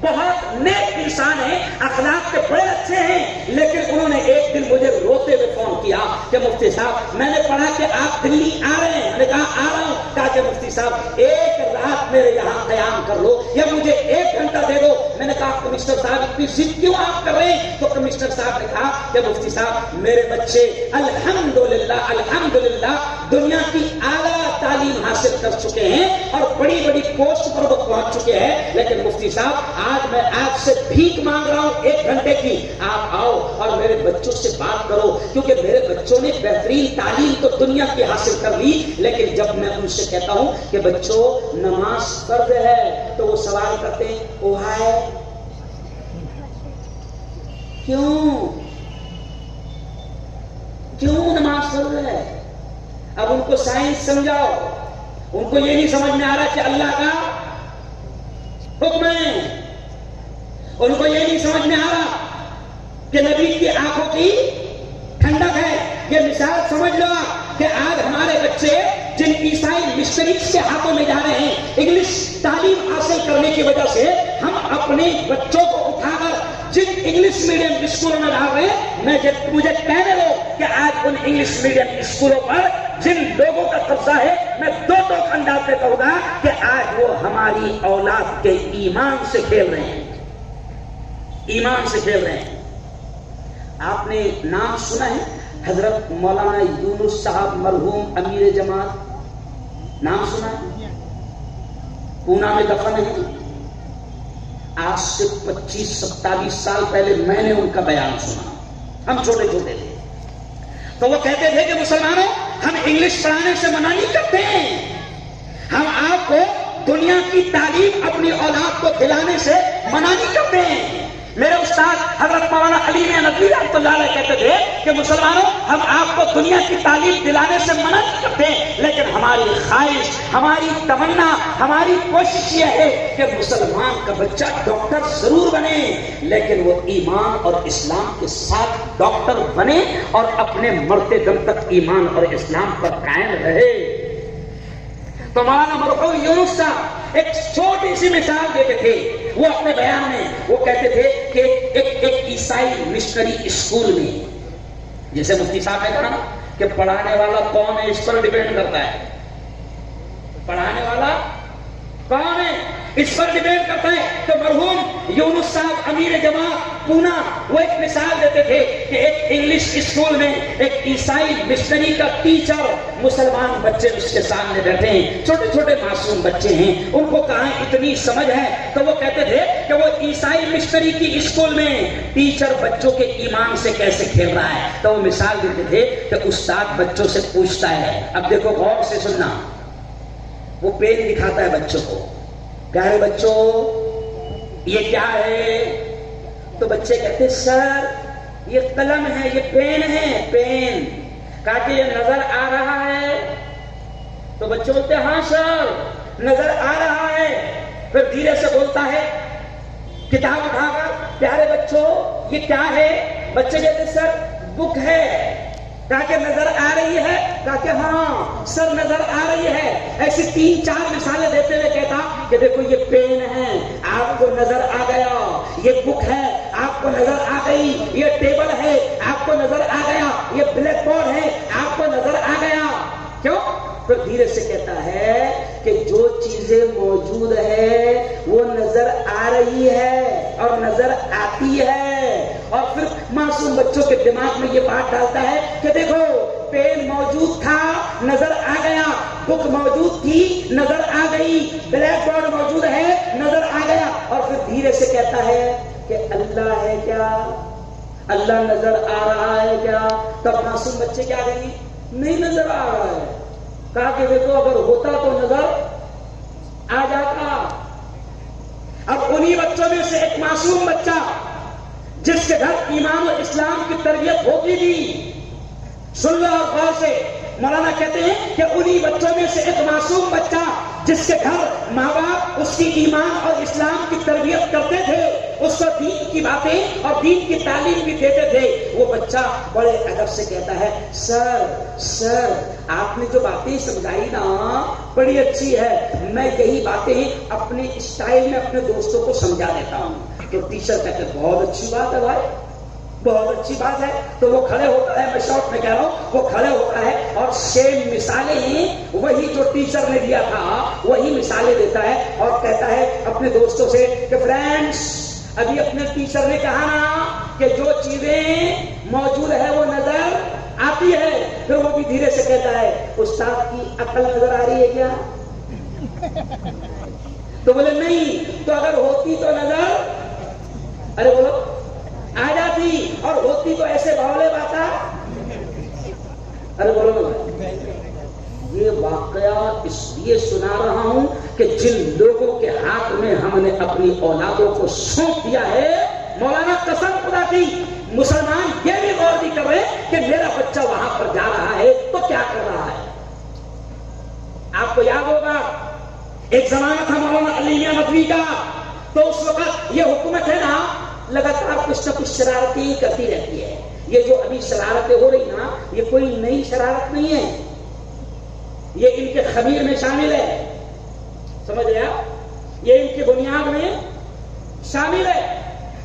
بہت نیک انسان ہے, اخلاق کے بڑے اچھے ہیں. لیکن انہوں نے ایک دن مجھے روتے ہوئے فون کیا کہ مفتی صاحب میں نے پڑھا کہ آپ دلی آ رہے ہیں. میں نے کہا آ رہا ہوں. کہا کہ مفتی صاحب ایک رات میرے یہاں قیام کر لو یا مجھے 1 گھنٹہ دے دو. میں نے کہا کمشنر صاحب اتنی ضد کیوں آپ کر رہے ہیں؟ تو کمشنر صاحب نے کہا کہ مفتی صاحب میرے بچے الحمدللہ الحمدللہ دنیا کی اعلیٰ تعلیم حاصل کر چکے ہیں اور بڑی بڑی پوسٹ پر وہ پہنچ چکے ہیں. لیکن مفتی صاحب آج میں آپ سے بھیک مانگ رہا ہوں 1 گھنٹے کی, آپ آؤ اور میرے بچوں سے بات کرو, کیونکہ میرے بچوں نے بہترین تعلیم تو دنیا کی حاصل کر لی. لیکن جب میں ان سے کہتا ہوں کہ بچوں نماز فرض ہے تو وہ سوال کرتے ہیں او ہے کیوں نماز فرض ہے. اب ان کو سائنس سمجھاؤ, ان کو یہ نہیں سمجھ میں آ رہا کہ اللہ کا حکم ہے, ان کو یہ نہیں سمجھ میں آ رہا کہ نبی کی آنکھوں کی ٹھنڈک ہے. یہ مثال سمجھ لو کہ آج ہمارے بچے جن عیسائی مشنریز کے ہاتھوں میں جا رہے ہیں انگلش تعلیم حاصل کرنے کی وجہ سے, ہم اپنے بچوں کو اٹھا کر جن انگلش میڈیم اسکولوں میں ڈال رہے ہیں, مجھے کہنے دو کہ آج ان انگلش میڈیم اسکولوں پر جن لوگوں کا قبضہ ہے, میں 2 انداز سے کہوں گا کہ آج وہ ہماری اولاد کے ایمان سے کھیل رہے ہیں, ایمان سے کھیل رہے ہیں. آپ نے نام سنا ہے حضرت مولانا یونس صاحب مرحوم امیر جماعت, نام سنا ہے؟ پونا میں دفن ہے. آج سے 25-27 سال پہلے میں نے ان کا بیان سنا, ہم چھوٹے چھوٹے تھے. تو وہ کہتے تھے کہ مسلمانوں ہم انگلش پڑھانے سے منع نہیں کرتے ہیں, ہم آپ کو دنیا کی تعلیم اپنی اولاد کو دلانے سے منع نہیں کرتے ہیں. میرے استاد حضرت مولانا علی ندوی رحمۃ اللہ علیہ کہتے تھے کہ مسلمانوں ہم آپ کو دنیا کی تعلیم دلانے سے منع نہیں کرتے, لیکن ہماری خواہش, ہماری تمنا, ہماری کوشش یہ ہے کہ مسلمان کا بچہ ڈاکٹر ضرور بنے, لیکن وہ ایمان اور اسلام کے ساتھ ڈاکٹر بنے اور اپنے مرتے دم تک ایمان اور اسلام پر قائم رہے. تو مولانا مرحوم یونس صاحب ایک چھوٹی سی مثال دیتے تھے. وہ اپنے بیان میں وہ کہتے تھے کہ ایک عیسائی مشنری اسکول میں, جیسے مفتی صاحب نے کہا نا کہ پڑھانے والا کون ہے اس پر ڈیپینڈ کرتا ہے, پڑھانے والا کون ہے اس پر ڈیپینڈ کرتا ہے. تو مرحوم یونس صاحب امیر جماعت پونا وہ ایک مثال دیتے تھے کہ ایک انگلش اسکول میں ایک عیسائی مشنری کا ٹیچر, مسلمان بچے اس کے سامنے بیٹھے ہیں, چھوٹے چھوٹے معصوم بچے ہیں, ان کو کہاں اتنی سمجھ ہے. تو وہ کہتے تھے کہ وہ عیسائی مشنری کی اسکول میں ٹیچر بچوں کے ایمان سے کیسے کھیل رہا ہے. تو وہ مثال دیتے تھے کہ استاد بچوں سے پوچھتا ہے, اب دیکھو غور سے سننا, وہ پین دکھاتا ہے بچوں کو, پیارے بچوں یہ کیا ہے؟ تو بچے کہتے سر یہ قلم ہے, یہ پین ہے, پین. کہا کہ یہ نظر آ رہا ہے؟ تو بچے بولتے ہاں سر نظر آ رہا ہے. پھر دھیرے سے بولتا ہے کتاب اٹھا کر, پیارے بچوں یہ کیا ہے؟ بچے کہتے سر بک ہے. کہا کہ نظر آ رہی ہے؟ کہا کہ ہاں سر نظر آ رہی ہے. ایسی 3-4 مثالیں دیتے ہوئے کہتا کہ دیکھو یہ پین ہے, آپ کو نظر آ گیا, یہ بک ہے, آپ کو نظر آ گئی, یہ ٹیبل ہے, آپ کو نظر آ گیا, یہ بلیک بورڈ ہے, آپ کو نظر آ گیا. کیوں؟ پھر دھیرے سے کہتا ہے کہ جو چیزیں موجود ہے وہ نظر آ رہی ہے اور نظر آتی ہے، اور پھر معصوم بچوں کے دماغ میں یہ بات ڈالتا ہے کہ دیکھو پین موجود تھا نظر آ گیا، بک موجود تھی نظر آ گئی، بلیک بورڈ موجود ہے نظر آ گیا، اور پھر دھیرے سے کہتا ہے کہ اللہ ہے کیا، اللہ نظر آ رہا ہے کیا؟ تب معصوم بچے کیا کہیں گے؟ نہیں نظر آ رہا ہے۔ کہا کہ دیکھو اگر ہوتا تو نظر آ جاتا۔ اب انہی بچوں میں سے ایک معصوم بچہ جس کے گھر ایمان و اسلام کی تربیت ہوتی تھی، سن لو اور غور سے، مولانا کہتے ہیں کہ انہی بچوں میں سے ایک معصوم بچہ جس کے گھر ماں باپ اس کی ایمان اور اسلام کی تربیت کرتے تھے، اس کو دین کی باتیں اور دین کی تعلیم بھی دیتے تھے، وہ بچہ بڑے ادب سے کہتا ہے سر آپ نے جو باتیں سمجھائی نا بڑی اچھی ہے، میں یہی باتیں اپنے اسٹائل میں اپنے دوستوں کو سمجھا دیتا ہوں۔ تو ٹیچر کہتے ہیں بہت اچھی بات ہے بھائی، بہت اچھی بات ہے۔ تو وہ کھڑے ہوتا ہے، میں شارٹ میں کہہ رہا ہوں، وہ کھڑے ہوتا ہے اور سیم مثالیں وہی جو ٹیچر نے دیا تھا وہی مثالیں دیتا ہے، اور کہتا ہے اپنے دوستوں سے کہ فرینڈس ابھی اپنے ٹیچر نے کہا نا کہ جو چیزیں موجود ہے وہ نظر آتی ہے، پھر وہ بھی دھیرے سے کہتا ہے استاد کی عقل نظر آ رہی ہے کیا؟ تو بولے نہیں، تو اگر ہوتی تو نظر، ارے بولو آ جاتی، اور ہوتی تو ایسے بھولے باتا، ارے بولو نا۔ یہ واقعہ اس لیے سنا رہا ہوں کہ جن لوگوں کے ہاتھ میں ہم نے اپنی اولادوں کو سونپ دیا ہے، مولانا قسم خدا کی مسلمان یہ بھی غور نہیں کر رہے کہ میرا بچہ وہاں پر جا رہا ہے تو کیا کر رہا ہے۔ آپ کو یاد ہوگا ایک زمانہ تھا مولانا علی میاں ندوی کا، تو اس وقت یہ حکومت ہے نا لگاتار کچھ نہ کچھ شرارتیں کرتی رہتی ہے۔ یہ جو ابھی شرارتیں ہو رہی نا یہ کوئی نئی شرارت نہیں ہے، یہ ان کے خمیر میں شامل ہے، سمجھ رہے آپ، یہ ان کی بنیاد میں شامل ہے،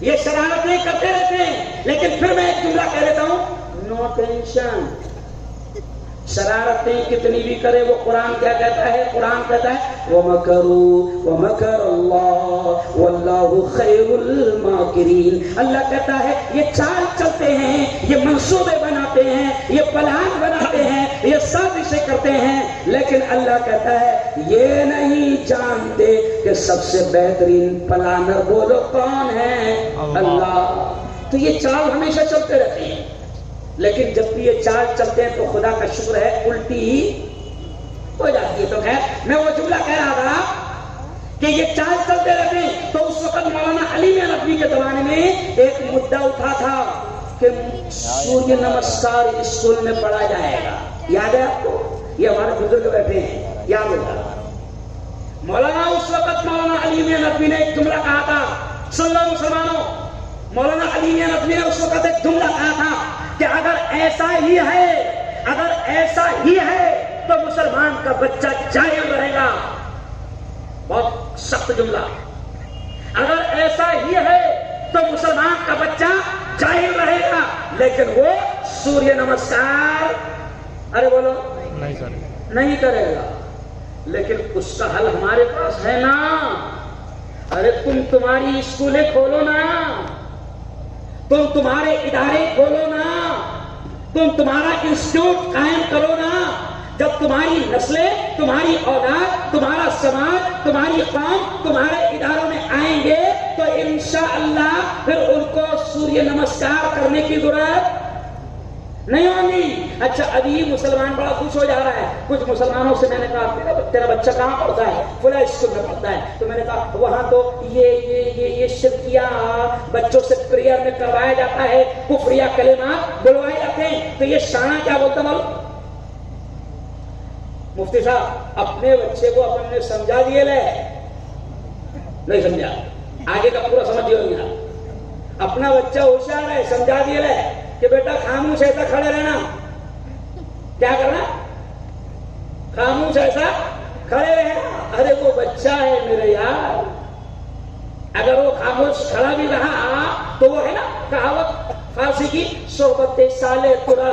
یہ شرارتیں کرتے رہتے ہیں۔ لیکن پھر میں ایک جملہ کہہ دیتا ہوں، نو ٹینشن، شرارتیں کتنی بھی کرے وہ قرآن کیا کہتا ہے؟ قرآن کہتا ہے وَمَكَرُوا وَمَكَرَ اللَّهُ وَاللَّهُ خَيْرُ الْمَاكِرِينَ۔ اللہ کہتا ہے یہ چال چلتے ہیں، یہ منصوبے بناتے ہیں، یہ پلان بناتے ہیں، یہ سازشیں کرتے ہیں، لیکن اللہ کہتا ہے یہ نہیں جانتے کہ سب سے بہترین پلانر وہ لوگ کون ہیں؟ اللہ۔ تو یہ چال ہمیشہ چلتے رہتے ہیں، لیکن جب بھی یہ چال چلتے ہیں تو خدا کا شکر ہے الٹی ہی ہو جاتی ہے۔ تو خیر میں وہ جملہ کہہ رہا تھا کہ یہ چال چلتے رہتے ہیں، تو اس وقت مولانا علی میاں ندوی کے زمانے میں ایک مدعا اٹھا تھا کہ سوریہ نمسکار اسکول میں پڑھا جائے گا، یاد ہے آپ کو؟ یہ ہمارے بزرگ بیٹھے ہیں، یاد ہوگا۔ مولانا اس وقت مولانا علی میاں ندوی نے ایک جملہ کہا تھا، سن لو مسلمانوں، مولانا علی میاں ندوی نے اس وقت ایک جملہ کہا تھا کہ اگر ایسا ہی ہے، اگر ایسا ہی ہے تو مسلمان کا بچہ جاہل رہے گا۔ بہت سخت جملہ، اگر ایسا ہی ہے تو مسلمان کا بچہ جاہل رہے گا، لیکن وہ سوریہ نمسکار ارے بولو نہیں کرے گا، لیکن اس کا حل ہمارے پاس ہے نا۔ ارے تمہاری اسکولیں کھولو نا، تمہارے ادارے کھولو نا، تمہارا انسٹیٹیوٹ قائم کرو نا۔ جب تمہاری نسلیں، تمہاری اولاد، تمہارا سماج، تمہاری قوم تمہارے اداروں میں آئیں گے تو انشاءاللہ پھر ان کو سوریہ نمسکار کرنے کی ضرورت نہیں ہوگی۔ اچھا ابھی مسلمان بڑا خوش ہو جا رہا ہے، کچھ مسلمانوں سے میں نے کہا تیرا بچہ کہاں پڑھتا ہے؟ فلاں اسکول میں پڑھتا ہے، تو میں نے کہا وہاں تو یہ شرکیہ بچوں سے پریئر میں کروایا جاتا ہے، کفریہ کلمات بلوائے جاتے ہیں، تو یہ شانہ کیا بولتا معلوم؟ مفتی صاحب اپنے بچے کو اپن نے سمجھا دیے لے نہیں سمجھا، آگے کا پورا سمجھ دیا، اپنا بچہ ہوشیار ہے سمجھا دیے لے کہ بیٹا خاموش ایسا کھڑے رہنا، کیا کرنا؟ خاموش ایسا کھڑے رہنا۔ ارے وہ بچہ ہے میرے یار، اگر وہ خاموش کھڑا بھی رہا تو وہ ہے نا کہاوت فارسی کی، صحبت سالے ترا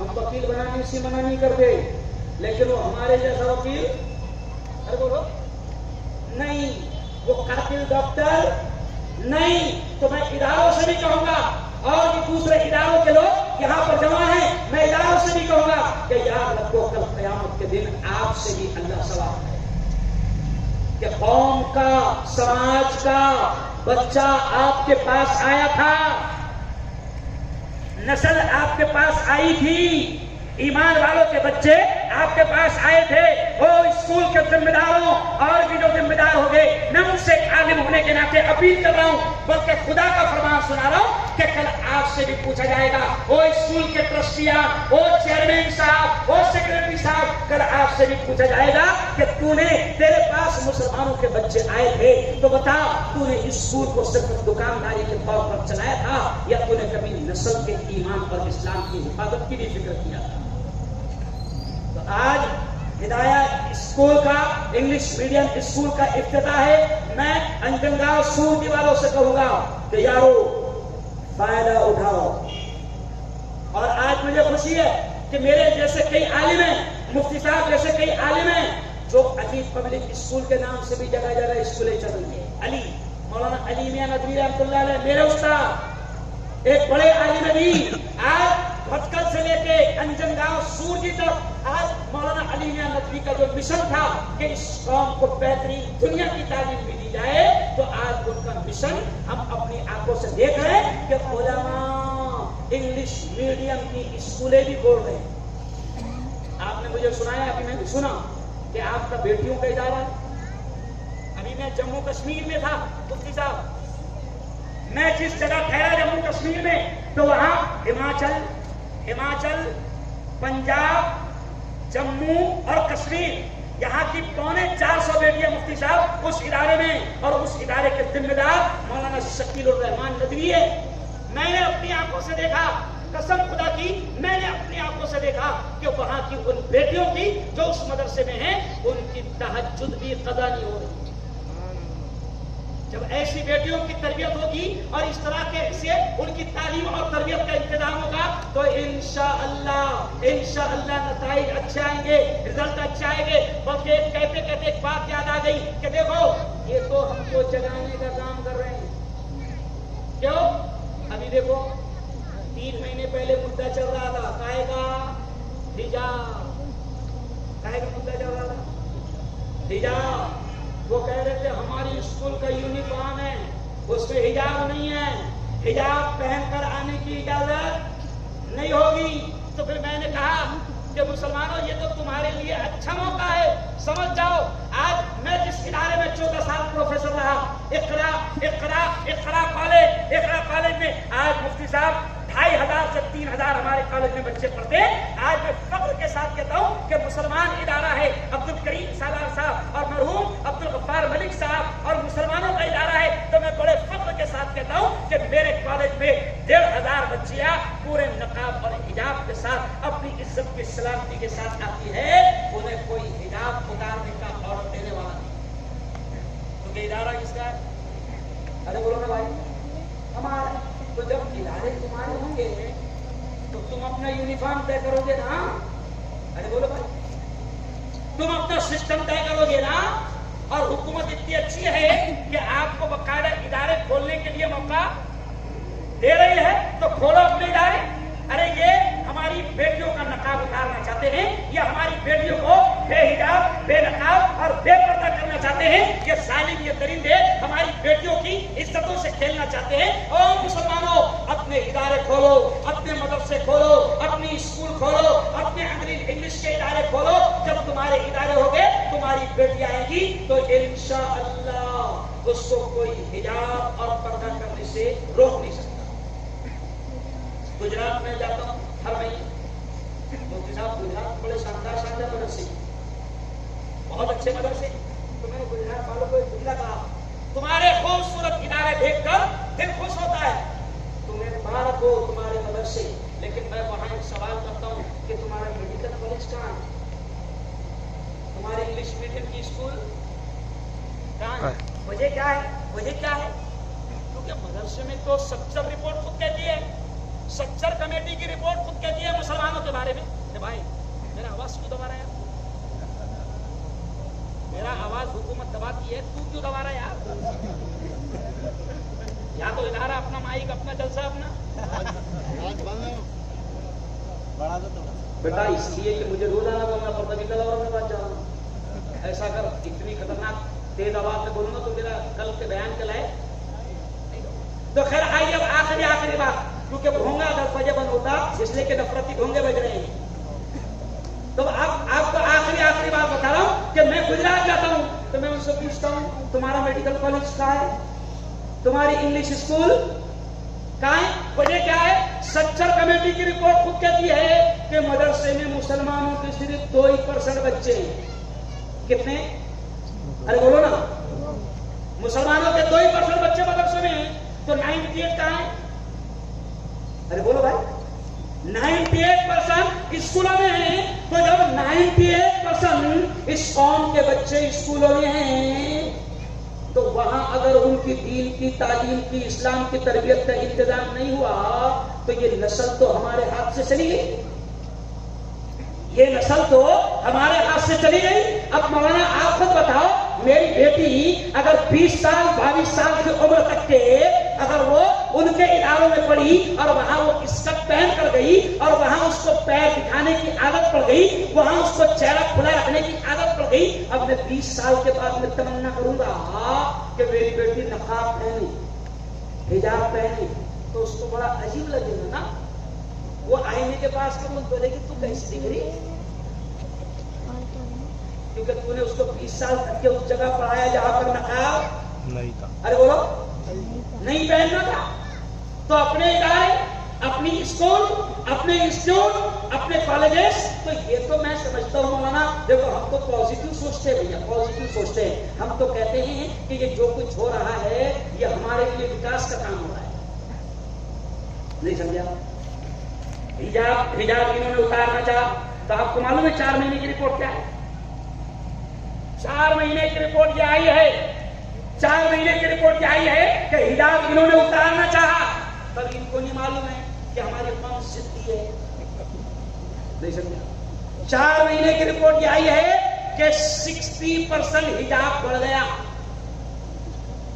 ہم وکیل بنانے سے منع نہیں کرتے، لیکن وہ ہمارے جیسا وکیل ارے بولو نہیں، وہ قاتل ڈاکٹر نہیں۔ تو میں اداروں سے بھی کہوں گا، اور بھی دوسرے اداروں کے لوگ یہاں پر جمع ہیں، میں اداروں سے بھی کہوں گا کہ یاد رکھو کل قیامت کے دن آپ سے بھی اللہ سوال ہے کہ قوم کا، سماج کا بچہ آپ کے پاس آیا تھا، نسل آپ کے پاس آئی تھی، ایمان والوں کے بچے آپ کے پاس آئے تھے۔ وہ اسکول کے ذمہ داروں اور بھی جو ذمہ دار ہو گئے، میں ان سے عالم ہونے کے ناطے اپیل کر رہا ہوں، بلکہ خدا کا فرمان سنا رہا ہوں کہ کل آپ سے بھی پوچھا جائے گا، وہ اسکول کے ٹرسٹیاں، وہ چیئرمین صاحب، وہ سیکرٹری صاحب، کل آپ سے بھی پوچھا جائے گا کہ تو نے، تیرے پاس مسلمانوں کے بچے آئے تھے تو بتا، تو نے اسکول کو صرف دکانداری کے طور پر چلایا تھا یا تو نے کبھی نسل کے ایمان اور اسلام کی حفاظت کی بھی فکر کیا تھا؟ تو آج ہدایہ اسکول کا، انگلش میڈیم اسکول کا افتتاح ہے۔ میں انجنگاؤں سورجی والوں سے کہوں گا کہ یارو فائدہ اٹھاؤ، اور آج مجھے خوشی ہے کہ میرے جیسے کئی عالم ہیں، مفتی صاحب جیسے کئی عالم ہیں جو علی پبلک اسکول کے نام سے بھی جگہ جگہ اسکولیں چل رہی ہیں۔ علی، مولانا علی میاں ندوی رحمۃ اللہ علیہ میرے استاد، ایک بڑے عالم دین، آج بھٹکل سے لے کے انجنگاؤں سورجی تک آج مولانا علی میاں ندوی کا جو مشن تھا کہ اس قوم کو بہترین دنیا کی تعلیم بھی دی جائے، تو آج ان کا مشن ہم اپنی آنکھوں سے دیکھ رہے ہیں کہ علماء انگلش میڈیم کی اسکولیں بھی کھول رہے ہیں۔ آپ نے مجھے سنایا، ابھی میں نے سنا کہ آپ کا بیٹیوں کا ادارہ، ابھی میں جموں کشمیر میں تھا مفتی صاحب، میں جس جگہ ٹھہرا جموں کشمیر میں، تو وہاں ہماچل، پنجاب، جموں اور کشمیر، یہاں کی 450 بیٹیاں مفتی صاحب اس ادارے میں، اور اس ادارے کے ذمہ دار مولانا شکیل الرحمان ندوی ہے۔ میں نے اپنی آنکھوں سے دیکھا، قسم خدا کی میں نے اپنی آنکھوں سے دیکھا کہ وہاں کی ان بیٹیوں کی جو اس مدرسے میں ہیں، ان کی تہجد بھی قضا نہیں ہو رہی۔ جب ایسی بیٹیوں کی تربیت ہوگی اور اس طرح کے سے ان کی تعلیم اور تربیت کا انتظام ہوگا تو انشاءاللہ نتائج اچھے آئیں گے، رزلٹ اچھے آئیں گے۔ بلکہ کہتے کہتے ایک بات یاد آ گئی کہ دیکھو یہ تو ہم کو جگانے کا کام کر رہے ہیں۔ کیوں؟ ابھی دیکھو 3 مہینے پہلے مدعا چل رہا تھا، کہے گا حجاب، کہے گا مدعا چل رہا تھا حجاب۔ وہ کہہ رہے تھے ہماری اسکول کا یونیفارم ہے، اس میں حجاب نہیں ہے، حجاب پہن کر آنے کی اجازت نہیں ہوگی۔ تو پھر میں نے کہا کہ مسلمانوں یہ تو تمہارے لیے اچھا موقع ہے، سمجھ جاؤ۔ آج میں جس ادارے میں 14 سال پروفیسر رہا، اقرا کالج میں، آج مفتی صاحب 2500 سے 3000 ہمارے کالج میں بچے پڑھتے ہیں۔ آج میں فخر کے ساتھ کہتا ہوں کہ مسلمان ادارہ ہے، عبد الکریم سالار صاحب اور مرحوم عبد الغفار ملک صاحب اور مسلمانوں کا ادارہ ہے۔ تو میں بڑے فخر کے ساتھ کہتا ہوں کہ میرے کالج میں 1500 بچیاں پورے نقاب اور حجاب کے ساتھ اپنی عزت کی سلامتی کے ساتھ آتی ہے، انہیں کوئی حجاب اتارنے کا آرڈر دینے والا نہیں، کیونکہ ادارہ کس کا ہے؟ ارے بولو نا بھائی، ہمارا۔ تو جب ادارے تمہارے ہوں گے تو تم اپنا یونیفارم طے کرو گے نا؟ ارے بولو بھائی، تم اپنا سسٹم طے کرو گے نا؟ اور حکومت اتنی اچھی ہے کہ آپ کو باقاعدہ ادارے کھولنے کے لیے موقع دے رہی ہے، تو کھولو اپنے ادارے۔ ارے یہ ہماری بیٹیوں کا نقاب اتارنا چاہتے ہیں، یا ہماری بیٹیوں کو بے حجاب، بے نقاب اور بے پردہ کرنا چاہتے ہیں، یہ ظالم، یہ درندے ہماری بیٹیوں کی عزتوں سے کھیلنا چاہتے ہیں۔ اور مسلمانوں اپنے ادارے کھولو، اپنے مدرسے کھولو، اپنی اسکول کھولو، اپنے انگلش کے ادارے کھولو۔ جب تمہارے ادارے ہو گئے، تمہاری بیٹی آئے گی تو انشاءاللہ اس کو کوئی حجاب اور پردہ کرنے سے روک نہیں سکتا۔ گجرات میں جاتا ہوں ہر مہینے، مفتی صاحب گجرات بڑے شاندار مدرسے، بہت اچھے مدرسے۔ تو میں نے گجرات والوں کو ایک جملہ کہا، تمہارے خوبصورت ادارے دیکھ کر دل خوش ہوتا ہے، تمہیں مبارک ہو تمہارے مدرسے، لیکن میں وہاں ایک سوال کرتا ہوں کہ تمہارا میڈیکل کالج کہاں ہے؟ تمہارے انگلش میڈیم کی اسکول کہاں ہے؟ وجہ کیا ہے؟ کیونکہ مدرسے میں تو سکسر رپورٹ خود کہتی ہے، سکسر کمیٹی کی رپورٹ خود کہتی ہے مسلمانوں کے بارے میں بھائی میرا آواز کیوں دبا رہا ہے؟ میرا آواز حکومت دباتی ہے، تو کیوں دبا رہا ہے یار؟ یا تو ادارہ اپنا، مائک اپنا، جلسہ اپنا۔ بیٹا اس لیے کہ مجھے روزانہ بولنا پڑتا ہے، کل اور میں بات جا رہا ہوں، ایسا کر اتنی خطرناک تیز آواز میں بولوں گا تو میرا کل کے بیان کے لائے۔ تو خیر آئیے اب آخری بات، کیونکہ بھونگا 10 بجے بند ہوتا، اس لیے کہ نفرتی ڈھونگے بج رہے ہیں۔ تو اب آپ کو آخری بات بتا رہا ہوں کہ میں گجرات جاتا ہوں تو میں ان سے پوچھتا ہوں تمہارا میڈیکل کالج کہاں ہے، تمہاری انگلش اسکول کہاں ہے؟ وجہ کیا ہے؟ سچر کمیٹی کی رپورٹ خود کہتی ہے کہ مدرسے میں مسلمانوں کے صرف 2% بچے ہیں۔ کتنے؟ ارے بولو نا، مسلمانوں کے 2% بچے مدرسے میں ہیں، تو 98 کہاں ہے؟ ارے بولو بھائی، 98% اسکولوں میں ہیں، تو جب 98% اس قوم کے بچے اسکولوں میں ہیں تو وہاں اگر ان کی دین کی تعلیم کی، اسلام کی تربیت کا انتظام نہیں ہوا تو یہ نسل تو ہمارے ہاتھ سے چلی گئی، یہ نسل تو ہمارے ہاتھ سے چلی گئی۔ اب مولانا آپ خود بتاؤ، میری بیٹی اگر 20 سال 22 سال کی عمر تک کے اگر وہ ان کے اداروں میں پڑھی اور وہاں وہ اسکرٹ پہن کر گئی اور وہاں اس کو پیر دکھانے کی عادت پڑ گئی، وہاں اس کو چہرہ کھلا رکھنے کی عادت پڑ گئی، اب میں 20 سال کے بعد میں تمنا کروں گا کہ میری بیٹی نقاب پہنے، حجاب پہنے، تو اس کو بڑا عجیب لگے گا نا۔ وہ آئینے کے پاس کے وہ بولے گی تو کیسی دکھ رہی، کیونکہ تو نے اس کو 20 سال تک کے اس جگہ پڑھایا جہاں پر نقاب نہیں تھا، ارے بولو نہیں پہننا تھا۔ تو اپنے ادارے، اپنی اسکول، اپنے انسٹیٹیوٹ، اپنے کالجز، تو یہ تو میں سمجھتا ہوں مولانا، دیکھو ہم تو پازیٹیو سوچتے ہیں بھیا، پازیٹیو سوچتے ہیں، ہم تو کہتے ہیں کہ یہ جو کچھ ہو رہا ہے یہ ہمارے لیے وکاس کا کام ہو رہا ہے، نہیں سمجھا؟ حجاب انہوں نے اتارنا چاہا تو آپ کو معلوم ہے 4 مہینے کی رپورٹ کیا ہے؟ 4 مہینے کی رپورٹ یہ آئی ہے، 4 مہینے کی رپورٹ یہ آئی ہے کہ حجاب انہوں نے اتارنا چاہا، پر ان کو نہیں معلوم ہے کہ ہماری قوم ضدی ہے، نہیں سمجھا؟ 4 مہینے کی رپورٹ یہ آئی ہے کہ 60% حجاب بڑھ گیا،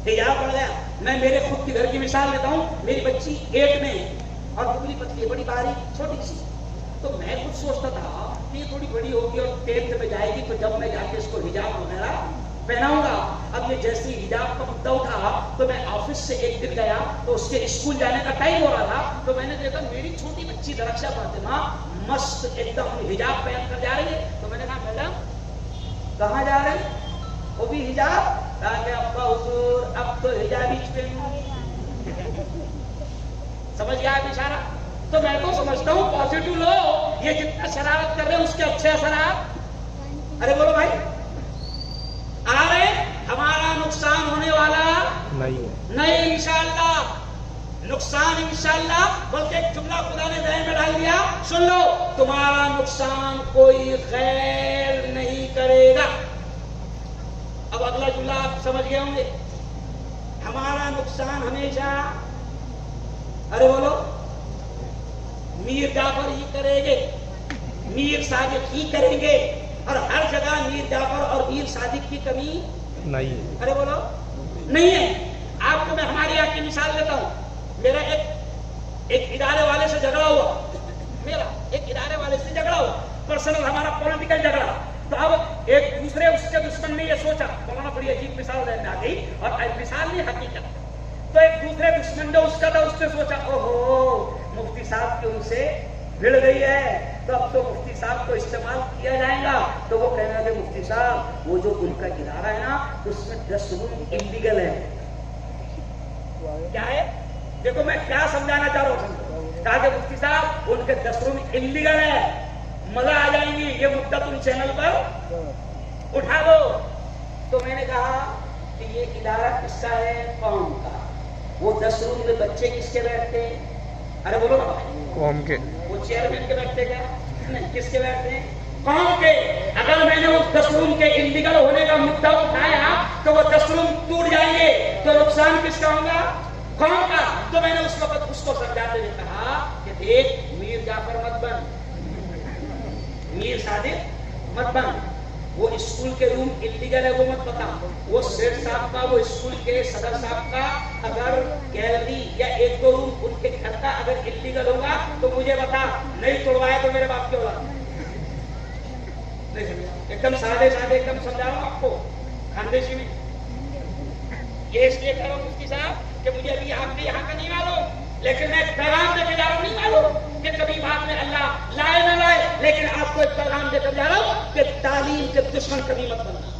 حجاب بڑھ گیا۔ میں میرے خود کے گھر کی مثال لیتا ہوں، میری بچی 8 میں ہے اور دبلی پتلی ہے، بڑی باریک چھوٹی سی، تو میں کچھ سوچتا تھا کہ یہ تھوڑی بڑی ہوگی اور 10th میں جائے گی تو جب میں جا کے اس کو حجاب وغیرہ پہناؤں گا۔ اب یہ جیسے حجاب کا مدعا اٹھا تو میں آفس سے ایک دن گیا تو اس کے اسکول جانے کا ٹائم ہو رہا تھا، تو میں نے دیکھا میری چھوٹی بچی درخشا فاطمہ مست ایک دم حجاب پہن کر جا رہی ہے، تو میں نے کہا میڈم کہاں جا رہے ہیں؟ وہ بھی حجاب؟ کہا کہ ابا حضور اب تو حجاب ہی پہنوں، سمجھ گیا آپ اشارہ؟ تو میں تو سمجھتا ہوں پازیٹیو لوگ یہ جتنا شرارت کر رہے ہیں اس کے اچھے اثرات، ارے بولو بھائی آ رہے، ہمارا نقصان ہونے والا نہیں انشاءاللہ، نقصان انشاءاللہ، بلکہ ایک جملہ خدا نے ذہن میں ڈال دیا، سن لو، تمہارا نقصان کوئی غیر نہیں کرے گا۔ اب اگلا جملہ آپ سمجھ گئے ہوں گے، ہمارا نقصان ہمیشہ، ارے بولو، میر جعفر ہی کریں گے، میر صادق ہی کریں گے، اور ہر جگہ میر جعفر اور میر صادق کی کمی نہیں ہے، ارے بولو نہیں ہے۔ آپ کو میں ہمارے یہاں کی مثال دیتا ہوں، میرا ایک ادارے والے سے جھگڑا ہوا، میرا ایک ادارے والے سے جھگڑا ہوا، پرسنل ہمارا پولیٹیکل جھگڑا، تو اب ایک دوسرے اس کے دشمن نے یہ سوچا، مولانا بڑی عجیب مثال ذہن میں آ گئی، اور مثال نہیں حقیقت، تو ایک دوسرے دشمن جو اس کا تھا اس نے سوچا اوہو مفتی صاحب کی ان سے بھڑ گئی ہے، تو اب تو مفتی صاحب کو استعمال کیا جائے گا، تو وہ کہنے لگے مفتی صاحب وہ جو ان کا ادارہ ہے نا اس میں 10 روم انلیگل ہے۔ کیا ہے؟ دیکھو میں کیا سمجھانا چاہ رہا ہوں، کہا کہ مفتی صاحب ان کے 10 روم انلیگل ہے، مزہ آ جائیں گی، یہ مدعا تم چینل پر اٹھا دو۔ تو میں نے کہا کہ یہ ادارہ کس کا ہے؟ قوم کا۔ وہ 10 روم میں بچے کس کے بیٹھتے ہیں؟ ارے بولو نا، قوم کے۔ وہ چیئرمین کے بیٹھتے کیا؟ نہیں، کس کے بیٹھتے ہیں؟ قوم کے۔ اگر میں نے اس 10 روم کے انلیگل ہونے کا مدعا اٹھایا تو وہ 10 روم ٹوٹ جائیں گے، تو نقصان کس کا ہوگا؟ قوم کا۔ تو میں نے اس وقت اس کو سمجھاتے ہوئے کہا کہ دیکھ میر جعفر مت بن، میر صادق مت بن، وہ اسکول کے روم انلیگل ہے وہ مت بتا، وہ سیٹ صاحب کا، وہ اسکول کے صدر صاحب کا اگر گیلری یا ایک دو روم ان کے گھر کا اگر انلیگل ہوگا تو مجھے بتا، نہیں توڑوایا تو میرے باپ کی اولاد نہیں سمجھا، ایک دم سادے ایک دم سمجھا رہا ہوں آپ کو خاندیشی میں. یہ اس لیے کہہ رہا ہوں مفتی صاحب کہ مجھے ابھی آپ کے یہاں کا نہیں معلوم، لیکن میں پیغام دے کے جا رہا ہوں، نہیں معلوم کہ کبھی بعد میں اللہ لائے نہ لائے، لیکن آپ کو ایک پیغام دے کر جا رہا ہوں کہ تعلیم کے دشمن کبھی مت بننا.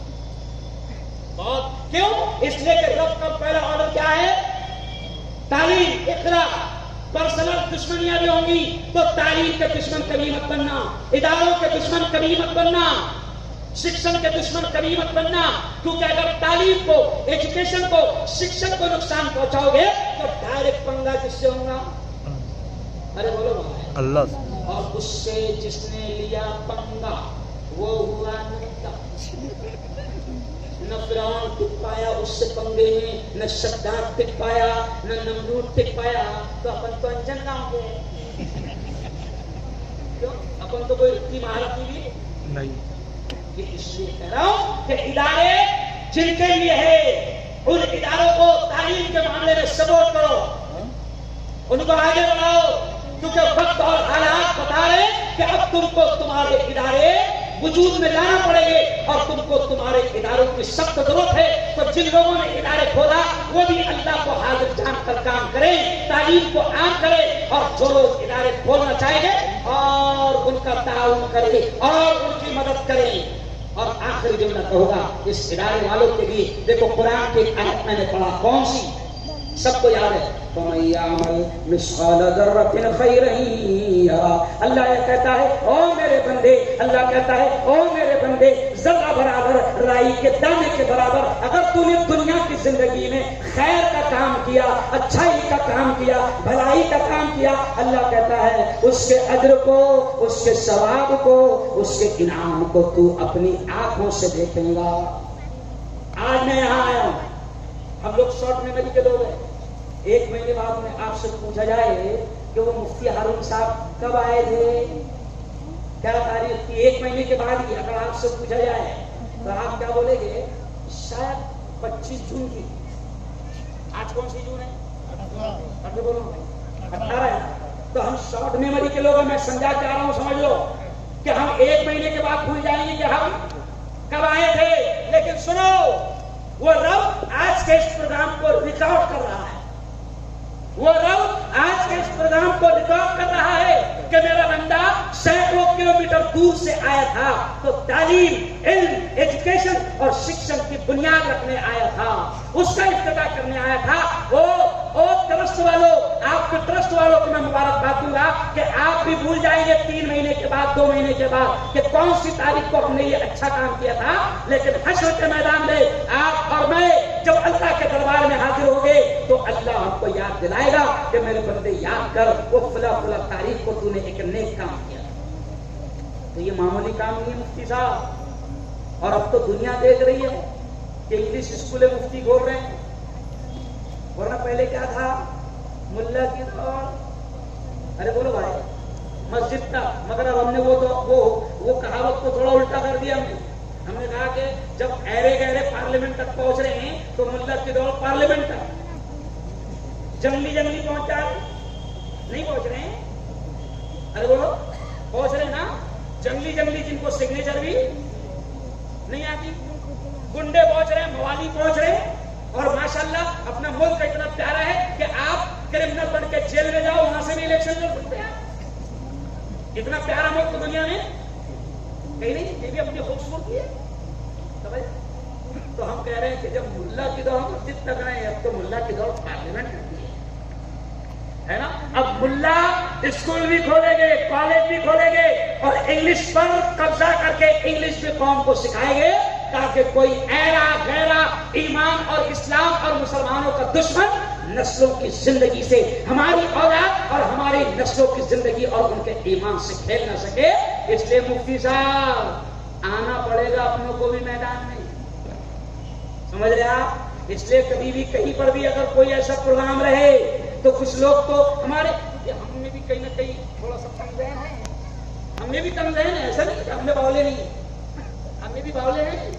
بہت کیوں؟ اس لیے کہ رب کا پہلا آرڈر کیا ہے؟ تعلیم، اقرا. پرسنل دشمنیاں بھی ہوں گی تو تعلیم کے دشمن کبھی مت بننا، اداروں کے دشمن کبھی مت بننا، شکشن کے دشمن کبھی مت بننا. کیونکہ اگر تعلیم کو، ایجوکیشن کو، شکشن کو نقصان پہنچاؤ گے تو ڈائریکٹ پنگا کس سے ہوگا؟ ارے بولو بھائی اللہ. اور اس سے جس نے لیا پنگا وہ ہوا نمتا. نہ فرعون ٹک پایا اس سے پنگے میں، نہ شداد ٹک پایا، نہ نمرود ٹک پایا. تو اپن تو انجن نہ ہوں گے، کیوں؟ اپن تو کوئی اتنی مہارت نہیں. یہ اس لیے کہہ رہا ہوں کہ ادارے جن کے لیے ہے ان اداروں کو تعلیم کے معاملے میں سپورٹ کرو، ان کو آگے بڑھاؤ. کیونکہ وقت اور حالات بتا رہے کہ اب تم کو تمہارے ادارے وجود میں لانا پڑے گے اور تم کو تمہارے اداروں کی سخت ضرورت ہے. تو جن لوگوں نے ادارے کھولا وہ بھی اللہ کو حاضر جان کر کام کریں، تعلیم کو عام کرے، اور جو لوگ ادارے کھولنا چاہیں گے اور ان کا تعاون کرے اور ان کی مدد کریں. اور آخری جملہ کہوں گا اس ادارے والوں کے لیے، دیکھو قرآن کی ایک آیت میں نے پڑھا، کون سی؟ سب کو یاد ہے، فَمَن يَعْمَلْ مِثْقَالَ ذَرَّةٍ خَيْرًا يَرَهُ. اللہ یہ کہتا ہے او میرے بندے، اللہ کہتا ہے او میرے بندے، ذرہ برابر، رائی کے دانے کے برابر اگر تو نے دنیا کی زندگی میں خیر کا کام کیا، اچھائی کا کام کیا، بھلائی کا کام کیا، اللہ کہتا ہے اس کے اجر کو، اس کے ثواب کو، اس کے انعام کو تو اپنی آنکھوں سے دیکھیں گا. آج میں یہاں آیا ہوں، ہم لوگ شارٹ میموری کے لوگ ہیں. ایک مہینے بعد میں آپ سے پوچھا جائے کہ وہ مفتی ہارون صاحب کب آئے تھے، کیا تاریخ تھی، ایک مہینے کے بعد ہی اگر آپ سے پوچھا جائے تو آپ کیا بولیں گے؟ شاید 25 جون کی. آج کون سی جون ہے؟ بولو 18 ہے. تو ہم شارٹ میموری کے لوگ ہیں، میں سمجھا چاہ رہا ہوں، سمجھ لو کہ ہم ایک مہینے کے بعد بھول جائیں گے کہ ہم کب آئے تھے. لیکن سنو، وہ رب آج کے اس پروگرام کو ریکارڈ کر رہا ہے، وہ رب آج کے اس پروگرام کو ریکارڈ کر رہا ہے کہ میرا بندہ سینکڑوں کلومیٹر دور سے آیا تھا تو تعلیم، علم، ایجوکیشن اور شکشن کی بنیاد رکھنے آیا تھا، اس کا افتتاح کرنے آیا تھا. وہ ٹرسٹ والوں، آپ کے ٹرسٹ والوں کو میں مبارکباد دوں گا کہ آپ بھی بھول جائیں گے 3 مہینے کے بعد، 2 مہینے کے بعد کہ کون سی تاریخ کو ہم نے یہ اچھا کام کیا تھا. لیکن حشر کے میدان میں آپ اور میں جب اللہ کے دربار میں حاضر ہو گئے تو اللہ ہم کو یاد دلائے گا کہ میرے بندے یاد کر وہ فلاں فلاں تاریخ کو تو نے ایک نیک کام کیا. تو یہ معمولی کام نہیں ہے مفتی صاحب. اور اب تو دنیا دیکھ رہی ہے کہ انگلش اسکولیں مفتی کھول رہے ہیں، ورنہ پہلے کیا تھا؟ ملا کی دور. ارے بولو بھائی، مسجد تھا، مگر اب ہم نے وہ کہاوت کو تھوڑا الٹا کر دیا. ہم نے کہا کہ جب ایرے گہرے پارلیمنٹ تک پہنچ رہے ہیں تو ملا کی دور پارلیمنٹ تک، جنگلی پہنچا نہیں پہنچ رہے ہیں. ارے بولو پہنچ رہے نا، جنگلی جن کو سگنیچر بھی نہیں آتی، گنڈے پہنچ رہے ہیں، موالی پہنچ رہے ہیں. اور ماشاءاللہ اپنا ملک اتنا پیارا ہے کہ آپ کرمنل بن کے جیل میں جاؤ، وہاں سے بھی الیکشن لڑ سکتے ہیں. اتنا پیارا ملک دنیا میں کہیں نہیں. یہ بھی اپنی خوبصورتی ہے. تو ہم کہہ رہے ہیں کہ جب ملا کی دور مسجد تک رہے ہیں، اب تو ملا کی دور پارلیمنٹ ہے نا. اب ملا اسکول بھی کھولیں گے، کالج بھی کھولیں گے اور انگلش پر قبضہ کر کے انگلش بھی قوم کو سکھائیں گے تاکہ کوئی ایرا غیرہ ایمان اور اسلام اور مسلمانوں کا دشمن نسلوں کی زندگی سے، ہماری اولاد اور ہماری نسلوں کی زندگی اور ان کے ایمان سے کھیل نہ سکے. اس لیے مفتی صاحب آنا پڑے گا اپنوں کو بھی میدان میں، سمجھ رہے آپ. اس لیے کبھی بھی کہیں پر بھی اگر کوئی ایسا پروگرام رہے تو کچھ لوگ تو ہم نے بھی کہیں نہ کہیں تھوڑا سا ذہن ہے، ہم ہمیں بھی تنگ ہے نا, ایسا نہیں کہ ہم میں باولے نہیں ہیں, ہمیں بھی باولے ہیں,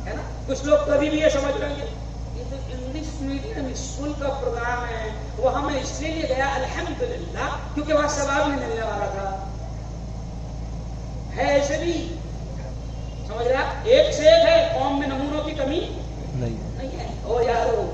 ہے نا. کچھ لوگ کبھی بھی یہ سمجھ رہے ہیں یہ تو انگلش میڈیم اسکول کا پروگرام ہے, وہ ہمیں اس لیے گیا الحمدللہ کیونکہ وہاں ثواب نہیں ملنے والا تھا. ہے ایسے بھی, سمجھ رہے آپ, ایک سے ایک ہے, قوم میں نمونوں کی کمی نہیں ہے. او یارو,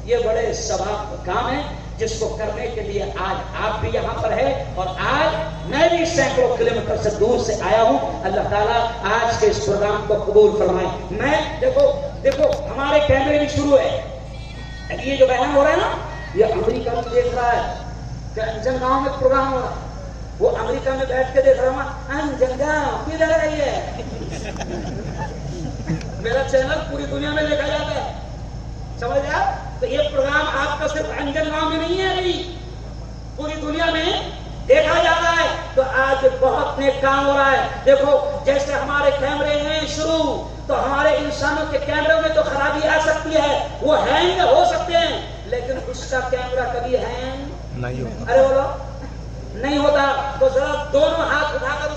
یہ بڑے ثواب کا کام ہے جس کو کرنے کے لیے آج آپ بھی یہاں پر ہے, اور آج میں بھی سینکڑوں کلومیٹر سے دور سے آیا ہوں. اللہ تعالیٰ آج کے اس پروگرام کو قبول فرمائے. میں دیکھو ہمارے کیمرے بھی شروع ہے, یہ جو بیان ہو رہا ہے نا, یہ امریکہ میں دیکھ رہا ہے کہ انجن گاؤں میں پروگرام ہو رہا ہے, وہ امریکہ میں بیٹھ کے دیکھ رہا ہوں انجن گاؤں کدھر ہے یہ. میرا چینل پوری دنیا میں دیکھا جاتا ہے, سمجھ رہے آپ. تو یہ پروگرام آپ کا صرف انجن گاؤں میں نہیں ہے, ابھی پوری دنیا میں دیکھا جا رہا ہے. تو آج بہت نیک کام ہو رہا ہے. دیکھو جیسے ہمارے کیمرے ہیں شروع, تو ہمارے انسانوں کے کیمروں میں تو خرابی آ سکتی ہے, وہ ہینگ ہو سکتے ہیں, لیکن اس کا کیمرہ کبھی ہینگ نہیں ہوتا. ارے بولو نہیں ہوتا. تو ذرا دونوں ہاتھ اٹھا کر